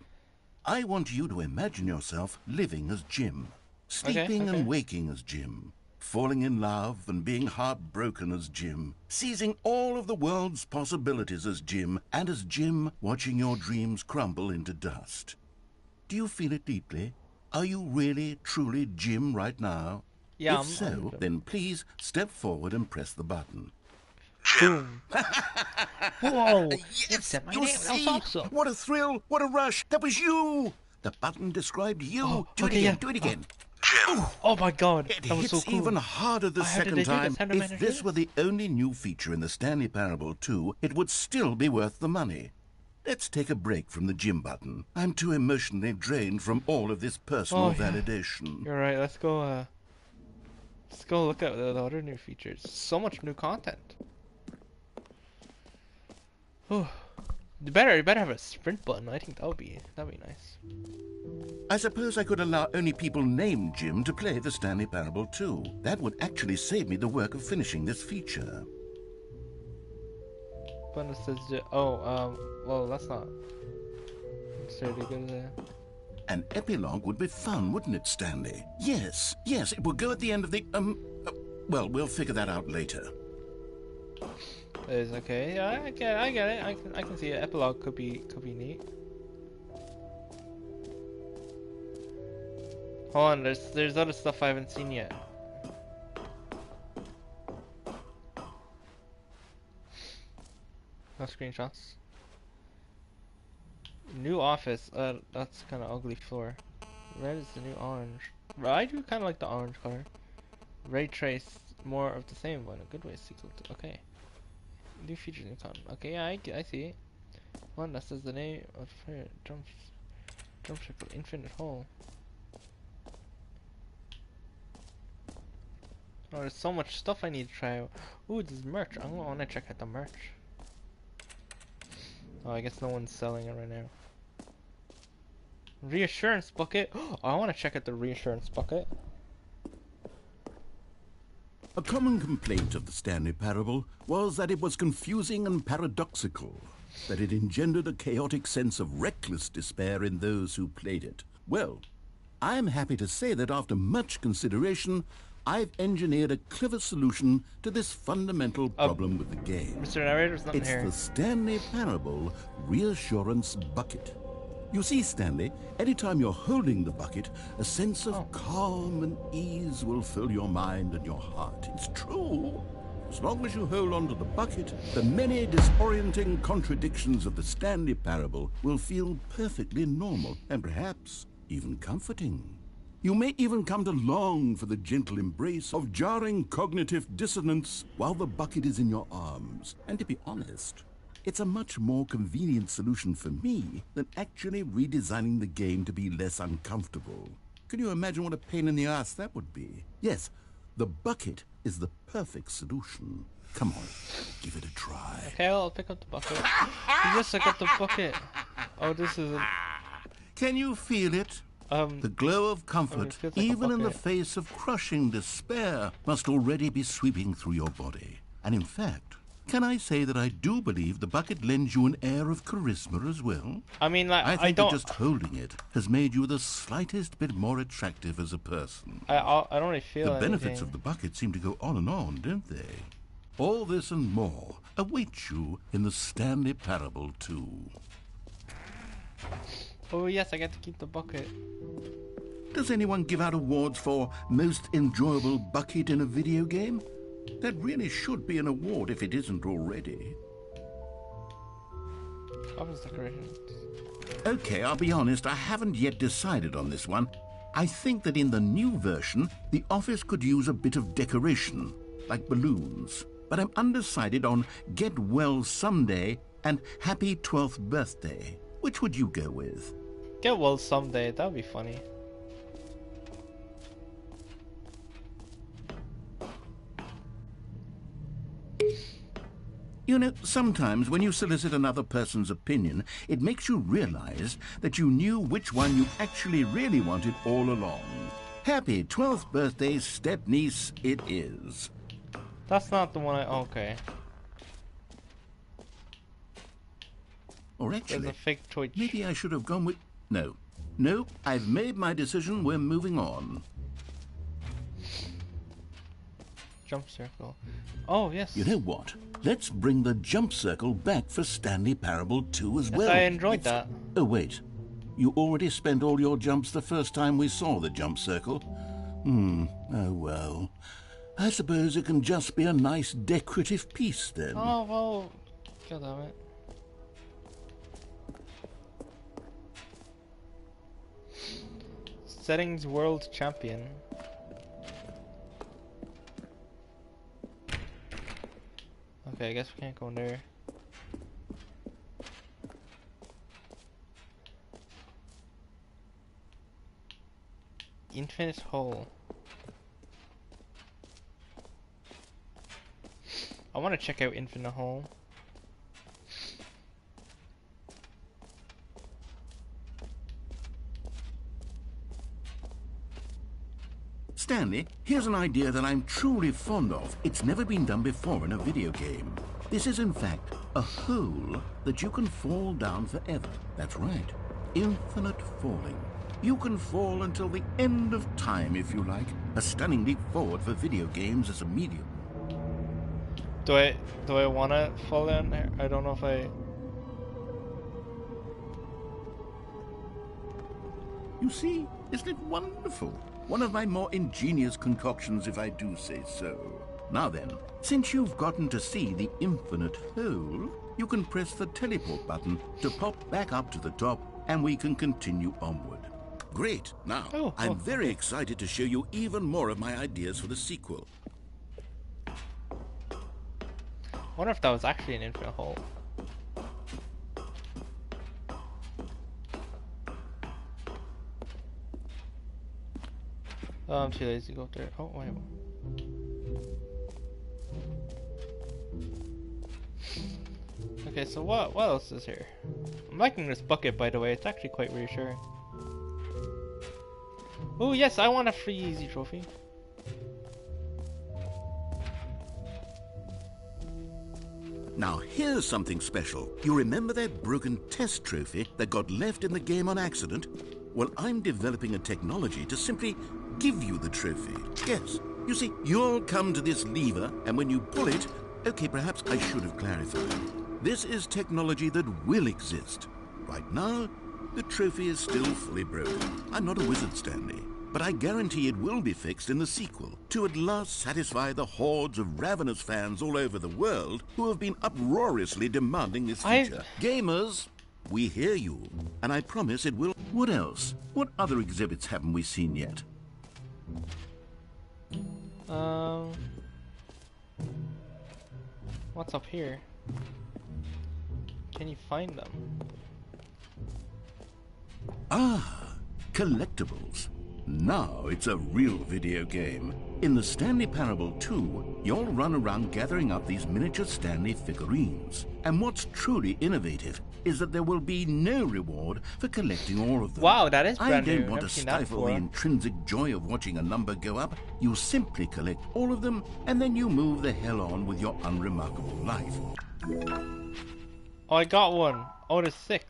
I want you to imagine yourself living as Jim, sleeping okay. and waking as Jim, falling in love and being heartbroken as Jim, seizing all of the world's possibilities as Jim, and as Jim watching your dreams crumble into dust. Do you feel it deeply? Are you really, truly Jim right now? Yeah, If I'm so, Jim. then please step forward and press the button. Boom. Whoa. Yes, said my you name. That was see? awesome. What a thrill, what a rush. That was you. The button described you. Oh, do it okay, again, yeah. do it again. Jim. Oh my god. It That was so hits cool. even harder the How did second they do time. this? How did If manage to do this this? were the only new feature in the Stanley Parable 2, it would still be worth the money. Let's take a break from the Jim button. I'm too emotionally drained from all of this personal Oh, yeah. validation. You're right. Let's go look at the other new features. So much new content. Oh. You better have a sprint button. I think that'd be nice. I suppose I could allow only people named Jim to play the Stanley Parable 2. That would actually save me the work of finishing this feature. But it says well, that's not necessarily good there. An epilogue would be fun, wouldn't it, Stanley? Yes, it will go at the end of the, well, we'll figure that out later. It's okay. Yeah, I get it. I can see it. Epilogue could be neat. Hold on, there's other stuff I haven't seen yet. No screenshots. New office. That's kind of ugly floor. Red is the new orange. I do kind of like the orange color. Ray trace, more of the same, but in a good way. Okay. New features, new content. Okay, yeah, I see it. One that says the name of fire. Jump circle, infinite hole. Oh, there's so much stuff I need to try out. Ooh, there's merch. I want to check out the merch. Oh, I guess no one's selling it right now. Reassurance bucket. Oh, I want to check out the reassurance bucket. A common complaint of the Stanley Parable was that it was confusing and paradoxical, that it engendered a chaotic sense of reckless despair in those who played it. Well, I'm happy to say that after much consideration, I've engineered a clever solution to this fundamental problem with the game. Mr. Narrator's not It's here. the Stanley Parable Reassurance Bucket. You see, Stanley, anytime you're holding the bucket, a sense of calm and ease will fill your mind and your heart. It's true. As long as you hold on to the bucket, the many disorienting contradictions of the Stanley Parable will feel perfectly normal and perhaps even comforting. You may even come to long for the gentle embrace of jarring cognitive dissonance while the bucket is in your arms. And to be honest, it's a much more convenient solution for me than actually redesigning the game to be less uncomfortable. Can you imagine what a pain in the ass that would be? Yes, the bucket is the perfect solution. Come on, give it a try. Okay, I'll pick up the bucket. Yes, I got the bucket. Oh, this is a... Can you feel it? The glow of comfort, feels like a even in the bucket. face of crushing despair, must already be sweeping through your body. And in fact, can I say that I do believe the bucket lends you an air of charisma as well? I mean, like, I think don't. that just holding it has made you the slightest bit more attractive as a person. I don't really feel The benefits anything. of the bucket seem to go on and on, don't they? All this and more await you in the Stanley Parable 2. Oh yes, I get to keep the bucket. Does anyone give out awards for most enjoyable bucket in a video game? That really should be an award if it isn't already. Office decorations. Okay, I'll be honest, I haven't yet decided on this one. I think that in the new version, the office could use a bit of decoration, like balloons. But I'm undecided on Get Well Someday and Happy 12th Birthday. Which would you go with? Get well someday. That would be funny. You know, sometimes when you solicit another person's opinion, it makes you realize that you knew which one you actually really wanted all along. Happy 12th birthday, step-niece, it is. That's not the one I... Okay. Or There's actually, a fake Twitch. maybe I should have gone with... No. No, I've made my decision. We're moving on. Jump circle. Oh, yes. You know what? Let's bring the jump circle back for Stanley Parable 2 as Yes, well. I enjoyed that. Oh, wait. You already spent all your jumps the first time we saw the jump circle? Oh well. I suppose it can just be a nice decorative piece then. Oh, well... God damn it. Settings World Champion. Okay, I guess we can't go in there. Infinite hole. I want to check out Infinite Hole. Stanley, here's an idea that I'm truly fond of. It's never been done before in a video game. This is, in fact, a hole that you can fall down forever. That's right. Infinite falling. You can fall until the end of time, if you like. A stunning leap forward for video games as a medium. Do I want to fall down there? I don't know if I... You see, isn't it wonderful? One of my more ingenious concoctions, if I do say so. Now then, since you've gotten to see the infinite hole, you can press the teleport button to pop back up to the top, and we can continue onward. Great. Now, I'm very excited to show you even more of my ideas for the sequel. I wonder if that was actually an infinite hole. Oh, I'm too lazy to go up there. Oh, wait. Okay, so what else is here? I'm liking this bucket, by the way. It's actually quite reassuring. Oh, yes, I want a free easy trophy. Now, here's something special. You remember that broken test trophy that got left in the game on accident? Well, I'm developing a technology to simply give you the trophy. Yes. You see, you'll come to this lever, and when you pull it... Okay, perhaps I should have clarified. This is technology that will exist. Right now, the trophy is still fully broken. I'm not a wizard, Stanley. But I guarantee it will be fixed in the sequel, to at last satisfy the hordes of ravenous fans all over the world who have been uproariously demanding this feature. Gamers, we hear you, and I promise it will... What else? What other exhibits haven't we seen yet? What's up here? Can you find them? Ah, collectibles. Now it's a real video game. In the Stanley Parable 2, you'll run around gathering up these miniature Stanley figurines. And what's truly innovative is that there will be no reward for collecting all of them. Wow, that is brand new. I don't want to Never seen that stifle the before. intrinsic joy of watching a number go up. You simply collect all of them, and then you move the hell on with your unremarkable life. Oh, I got one. Oh, there's 6.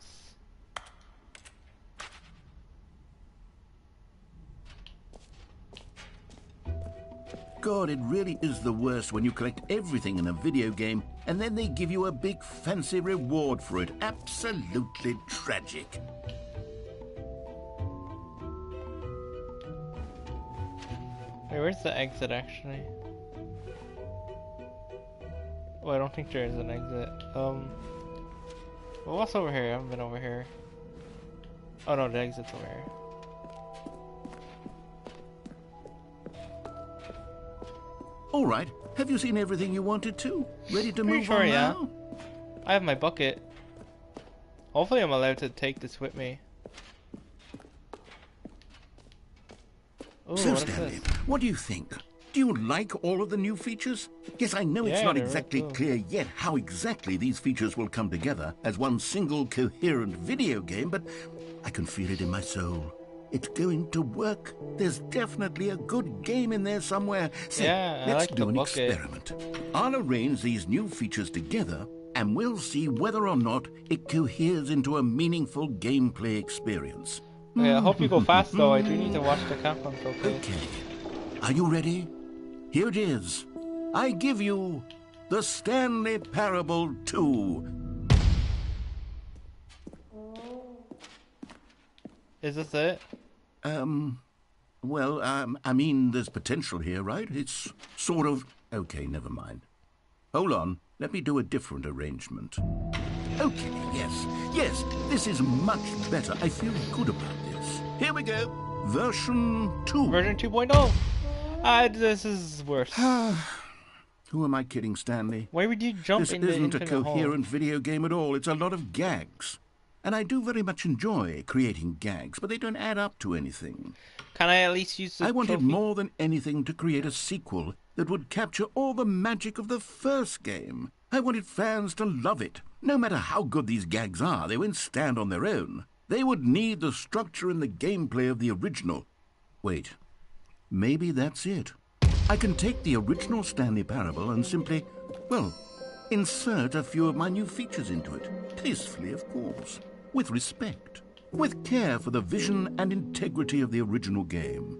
God, it really is the worst when you collect everything in a video game and then they give you a big fancy reward for it. Absolutely tragic. Wait, where's the exit actually? Oh, I don't think there is an exit. Well, what's over here? I haven't been over here. Oh no, the exit's over here. All right. Have you seen everything you wanted to? Ready to move sure, on yeah. now? I have my bucket. Hopefully I'm allowed to take this with me. Ooh, So, what is Stanley, this? what do you think? Do you like all of the new features? Yes, I know it's Yeah, not they're exactly real cool. clear yet how exactly these features will come together as one single coherent video game, but I can feel it in my soul. It's going to work. There's definitely a good game in there somewhere. So Yeah, I let's like do the an bucket. experiment. I'll arrange these new features together, and we'll see whether or not it coheres into a meaningful gameplay experience. Okay, I hope you go fast though. I do need to watch the countdown so close. Okay. Are you ready? Here it is. I give you the Stanley Parable 2. Is this it? I mean, there's potential here, right? It's sort of... Okay, never mind. Hold on. Let me do a different arrangement. Okay, yes, this is much better. I feel good about this. Here we go. Version 2. Version 2.0. This is worse. Who am I kidding, Stanley? Why would you jump This in the isn't a infinite hole? coherent video game at all. It's a lot of gags. And I do very much enjoy creating gags, but they don't add up to anything. Can I at least use the I wanted trophy? more than anything to create a sequel that would capture all the magic of the first game. I wanted fans to love it. No matter how good these gags are, they won't stand on their own. They would need the structure and the gameplay of the original. Wait, maybe that's it. I can take the original Stanley Parable and simply, well, insert a few of my new features into it. Tastefully, of course. With respect. With care for the vision and integrity of the original game.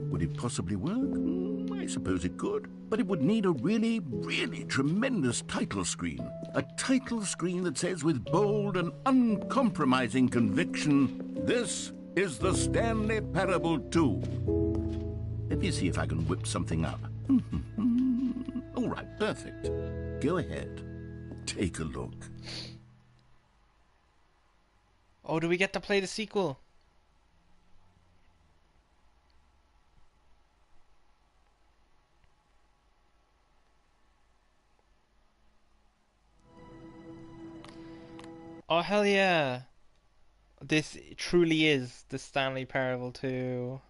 Would it possibly work? I suppose it could. But it would need a really, really tremendous title screen. A title screen that says with bold and uncompromising conviction, "This is the Stanley Parable 2." Let me see if I can whip something up. All right, perfect. Go ahead. Take a look. Oh, do we get to play the sequel? Oh, hell yeah. This truly is the Stanley Parable 2.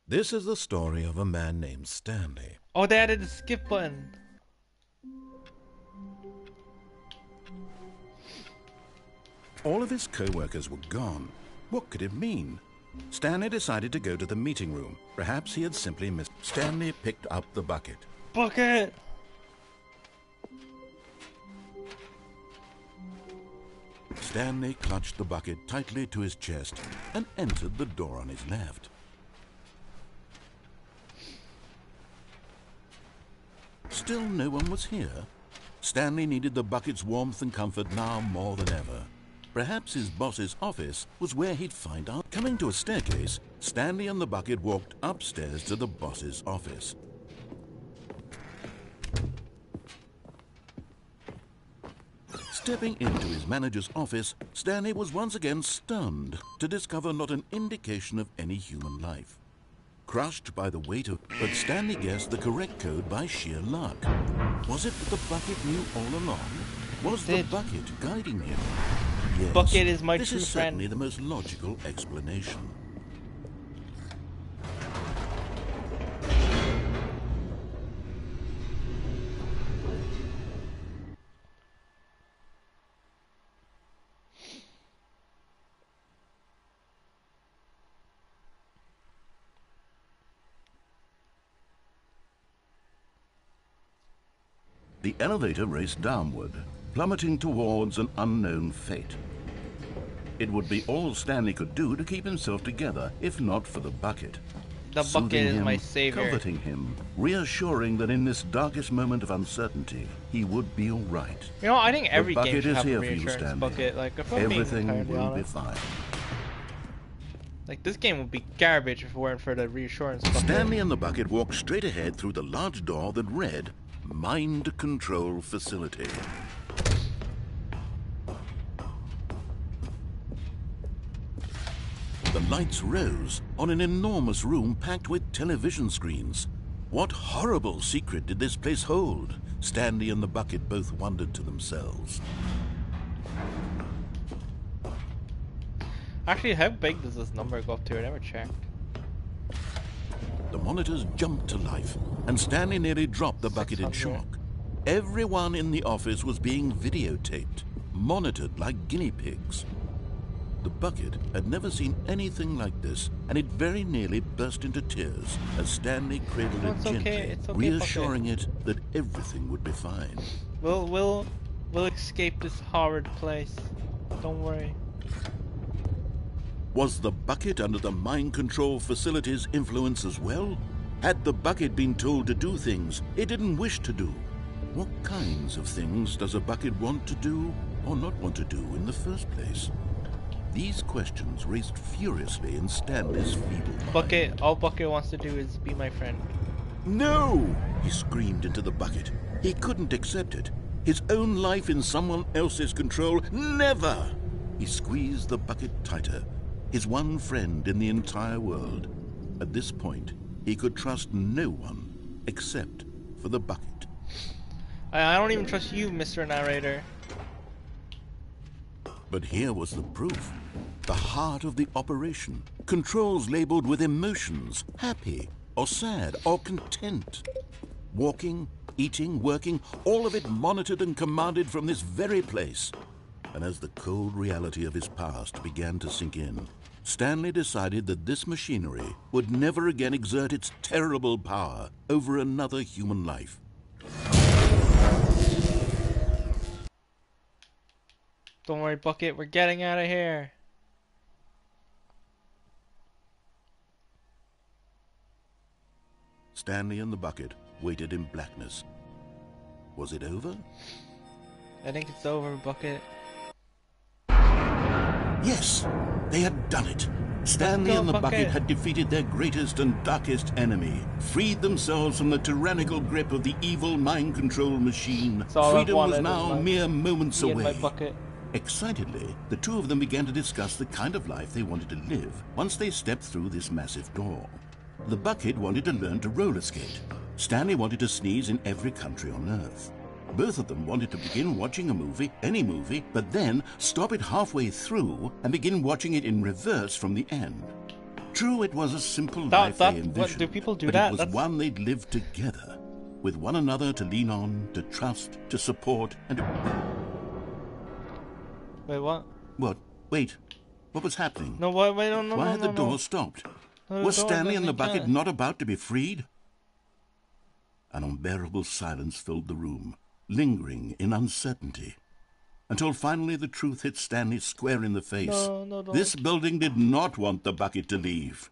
This is the story of a man named Stanley. Oh, they added the skip button. All of his co-workers were gone. What could it mean? Stanley decided to go to the meeting room. Perhaps he had simply missed. Stanley picked up the bucket. Bucket! Stanley clutched the bucket tightly to his chest and entered the door on his left. Still no one was here. Stanley needed the bucket's warmth and comfort now more than ever. Perhaps his boss's office was where he'd find out. Coming to a staircase, Stanley and the bucket walked upstairs to the boss's office. Stepping into his manager's office, Stanley was once again stunned to discover not an indication of any human life. crushed by the weight of... But Stanley guessed the correct code by sheer luck. Was it that the bucket knew all along? Was the bucket guiding him? Yes, Bucket is my this true is friend. certainly the most logical explanation. The elevator raced downward, plummeting towards an unknown fate. It would be all Stanley could do to keep himself together, if not for the bucket. The Soothing bucket is him, my savior. comforting him, reassuring that in this darkest moment of uncertainty, he would be all right. You know, I think every the game bucket should is have a here for you, reassurance Stanley. bucket. Like, if I'm being Everything entirely will be honest. fine. Like, this game would be garbage if it weren't for the reassurance bucket. Stanley and the bucket walked straight ahead through the large door that read, Mind Control Facility. The lights rose on an enormous room packed with television screens. What horrible secret did this place hold? Stanley and the bucket both wondered to themselves. Actually, how big does this number go up to? I never checked. The monitors jumped to life, and Stanley nearly dropped the bucket in 600. shock. Everyone in the office was being videotaped, monitored like guinea pigs. The bucket had never seen anything like this, and it very nearly burst into tears as Stanley cradled No, it it's gently, okay, it's okay, reassuring it that everything would be fine. We'll escape this horrid place. Don't worry. Was the bucket under the mind control facility's influence as well? Had the bucket been told to do things it didn't wish to do? What kinds of things does a bucket want to do or not want to do in the first place? These questions raced furiously in Stanley's feeble mind. Bucket, all Bucket wants to do is be my friend. No! He screamed into the bucket. He couldn't accept it. His own life in someone else's control, never! He squeezed the bucket tighter. His one friend in the entire world. At this point, he could trust no one except for the bucket. I don't even trust you, Mr. Narrator. But here was the proof. The heart of the operation. Controls labeled with emotions, happy or sad or content. Walking, eating, working, all of it monitored and commanded from this very place. And as the cold reality of his past began to sink in, Stanley decided that this machinery would never again exert its terrible power over another human life. Don't worry, Bucket, we're getting out of here. Stanley and the bucket waited in blackness. Was it over? I think it's over, Bucket. Yes, they had done it. Stanley go, and the Bucket. bucket had defeated their greatest and darkest enemy, freed themselves from the tyrannical grip of the evil mind control machine. That's all I've Freedom was wanted now in life. mere moments Me and my away. Bucket. Excitedly, the two of them began to discuss the kind of life they wanted to live once they stepped through this massive door. The bucket wanted to learn to roller skate. Stanley wanted to sneeze in every country on Earth. Both of them wanted to begin watching a movie, any movie, but then stop it halfway through and begin watching it in reverse from the end. True, it was a simple life they envisioned, do people do but that? it was That's- one they'd lived together, with one another to lean on, to trust, to support, and to... Wait, what? What? Wait. What was happening? No, wait, no, Why no, had no, the door no. stopped? No, Was the door Stanley and the doesn't bucket count. not about to be freed? An unbearable silence filled the room, lingering in uncertainty, until finally the truth hit Stanley square in the face. No, don't. This building did not want the bucket to leave.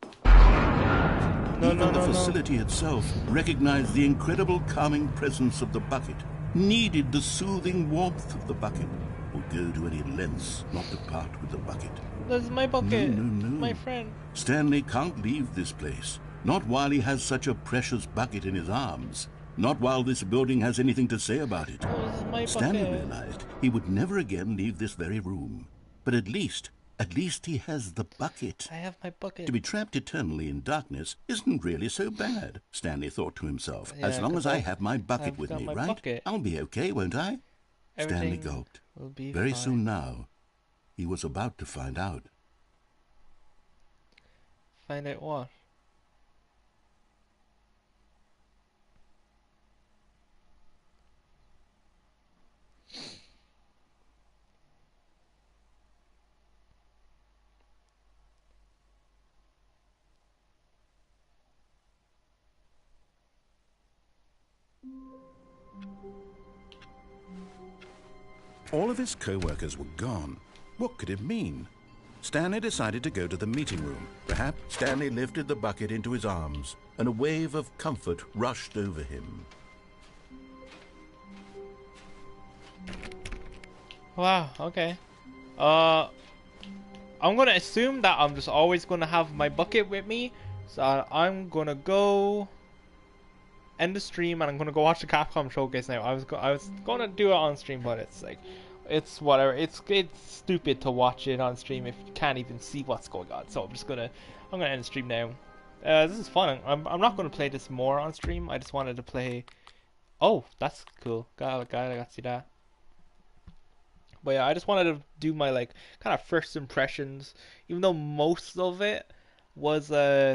No, Even the facility itself recognized the incredible calming presence of the bucket, needed the soothing warmth of the bucket, would go to any lengths not to part with the bucket. That's my Bucket. No. My friend. Stanley can't leave this place. Not while he has such a precious bucket in his arms. Not while this building has anything to say about it. This is my Stanley Bucket. realized he would never again leave this very room. But at least At least he has the bucket. I have my bucket. To be trapped eternally in darkness isn't really so bad, Stanley thought to himself. Yeah, as long 'cause as I have my bucket I've with got me, my right? bucket. I'll be okay, won't I? Stanley Everything gulped. will be Very fine. soon now, he was about to find out. Find out what? All of his co-workers were gone. What could it mean? Stanley decided to go to the meeting room. Perhaps Stanley lifted the bucket into his arms, and a wave of comfort rushed over him. Wow, okay. I'm gonna assume that I'm just always gonna have my bucket with me. So I'm gonna go end the stream and I'm gonna go watch the Capcom showcase now. I was gonna do it on stream, but it's like, it's whatever. It's stupid to watch it on stream if you can't even see what's going on. So I'm gonna end the stream now. This is fun. I'm not gonna play this more on stream. I just wanted to play. Oh, that's cool. I got to see that. But yeah, I just wanted to do my like kind of first impressions, even though most of it was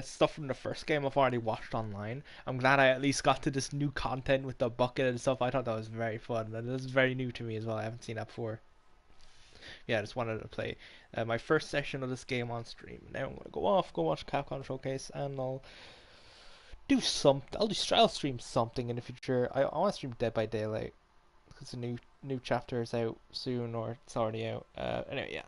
stuff from the first game I've already watched online. I'm glad I at least got to this new content with the bucket and stuff. I thought that was very fun, and this is very new to me as well. I haven't seen that before. Yeah, I just wanted to play my first session of this game on stream. Now I'm gonna go off, go watch Capcom showcase, and I'll stream something in the future. I want to stream Dead by Daylight because the new chapter is out soon, or it's already out. Anyway, yeah.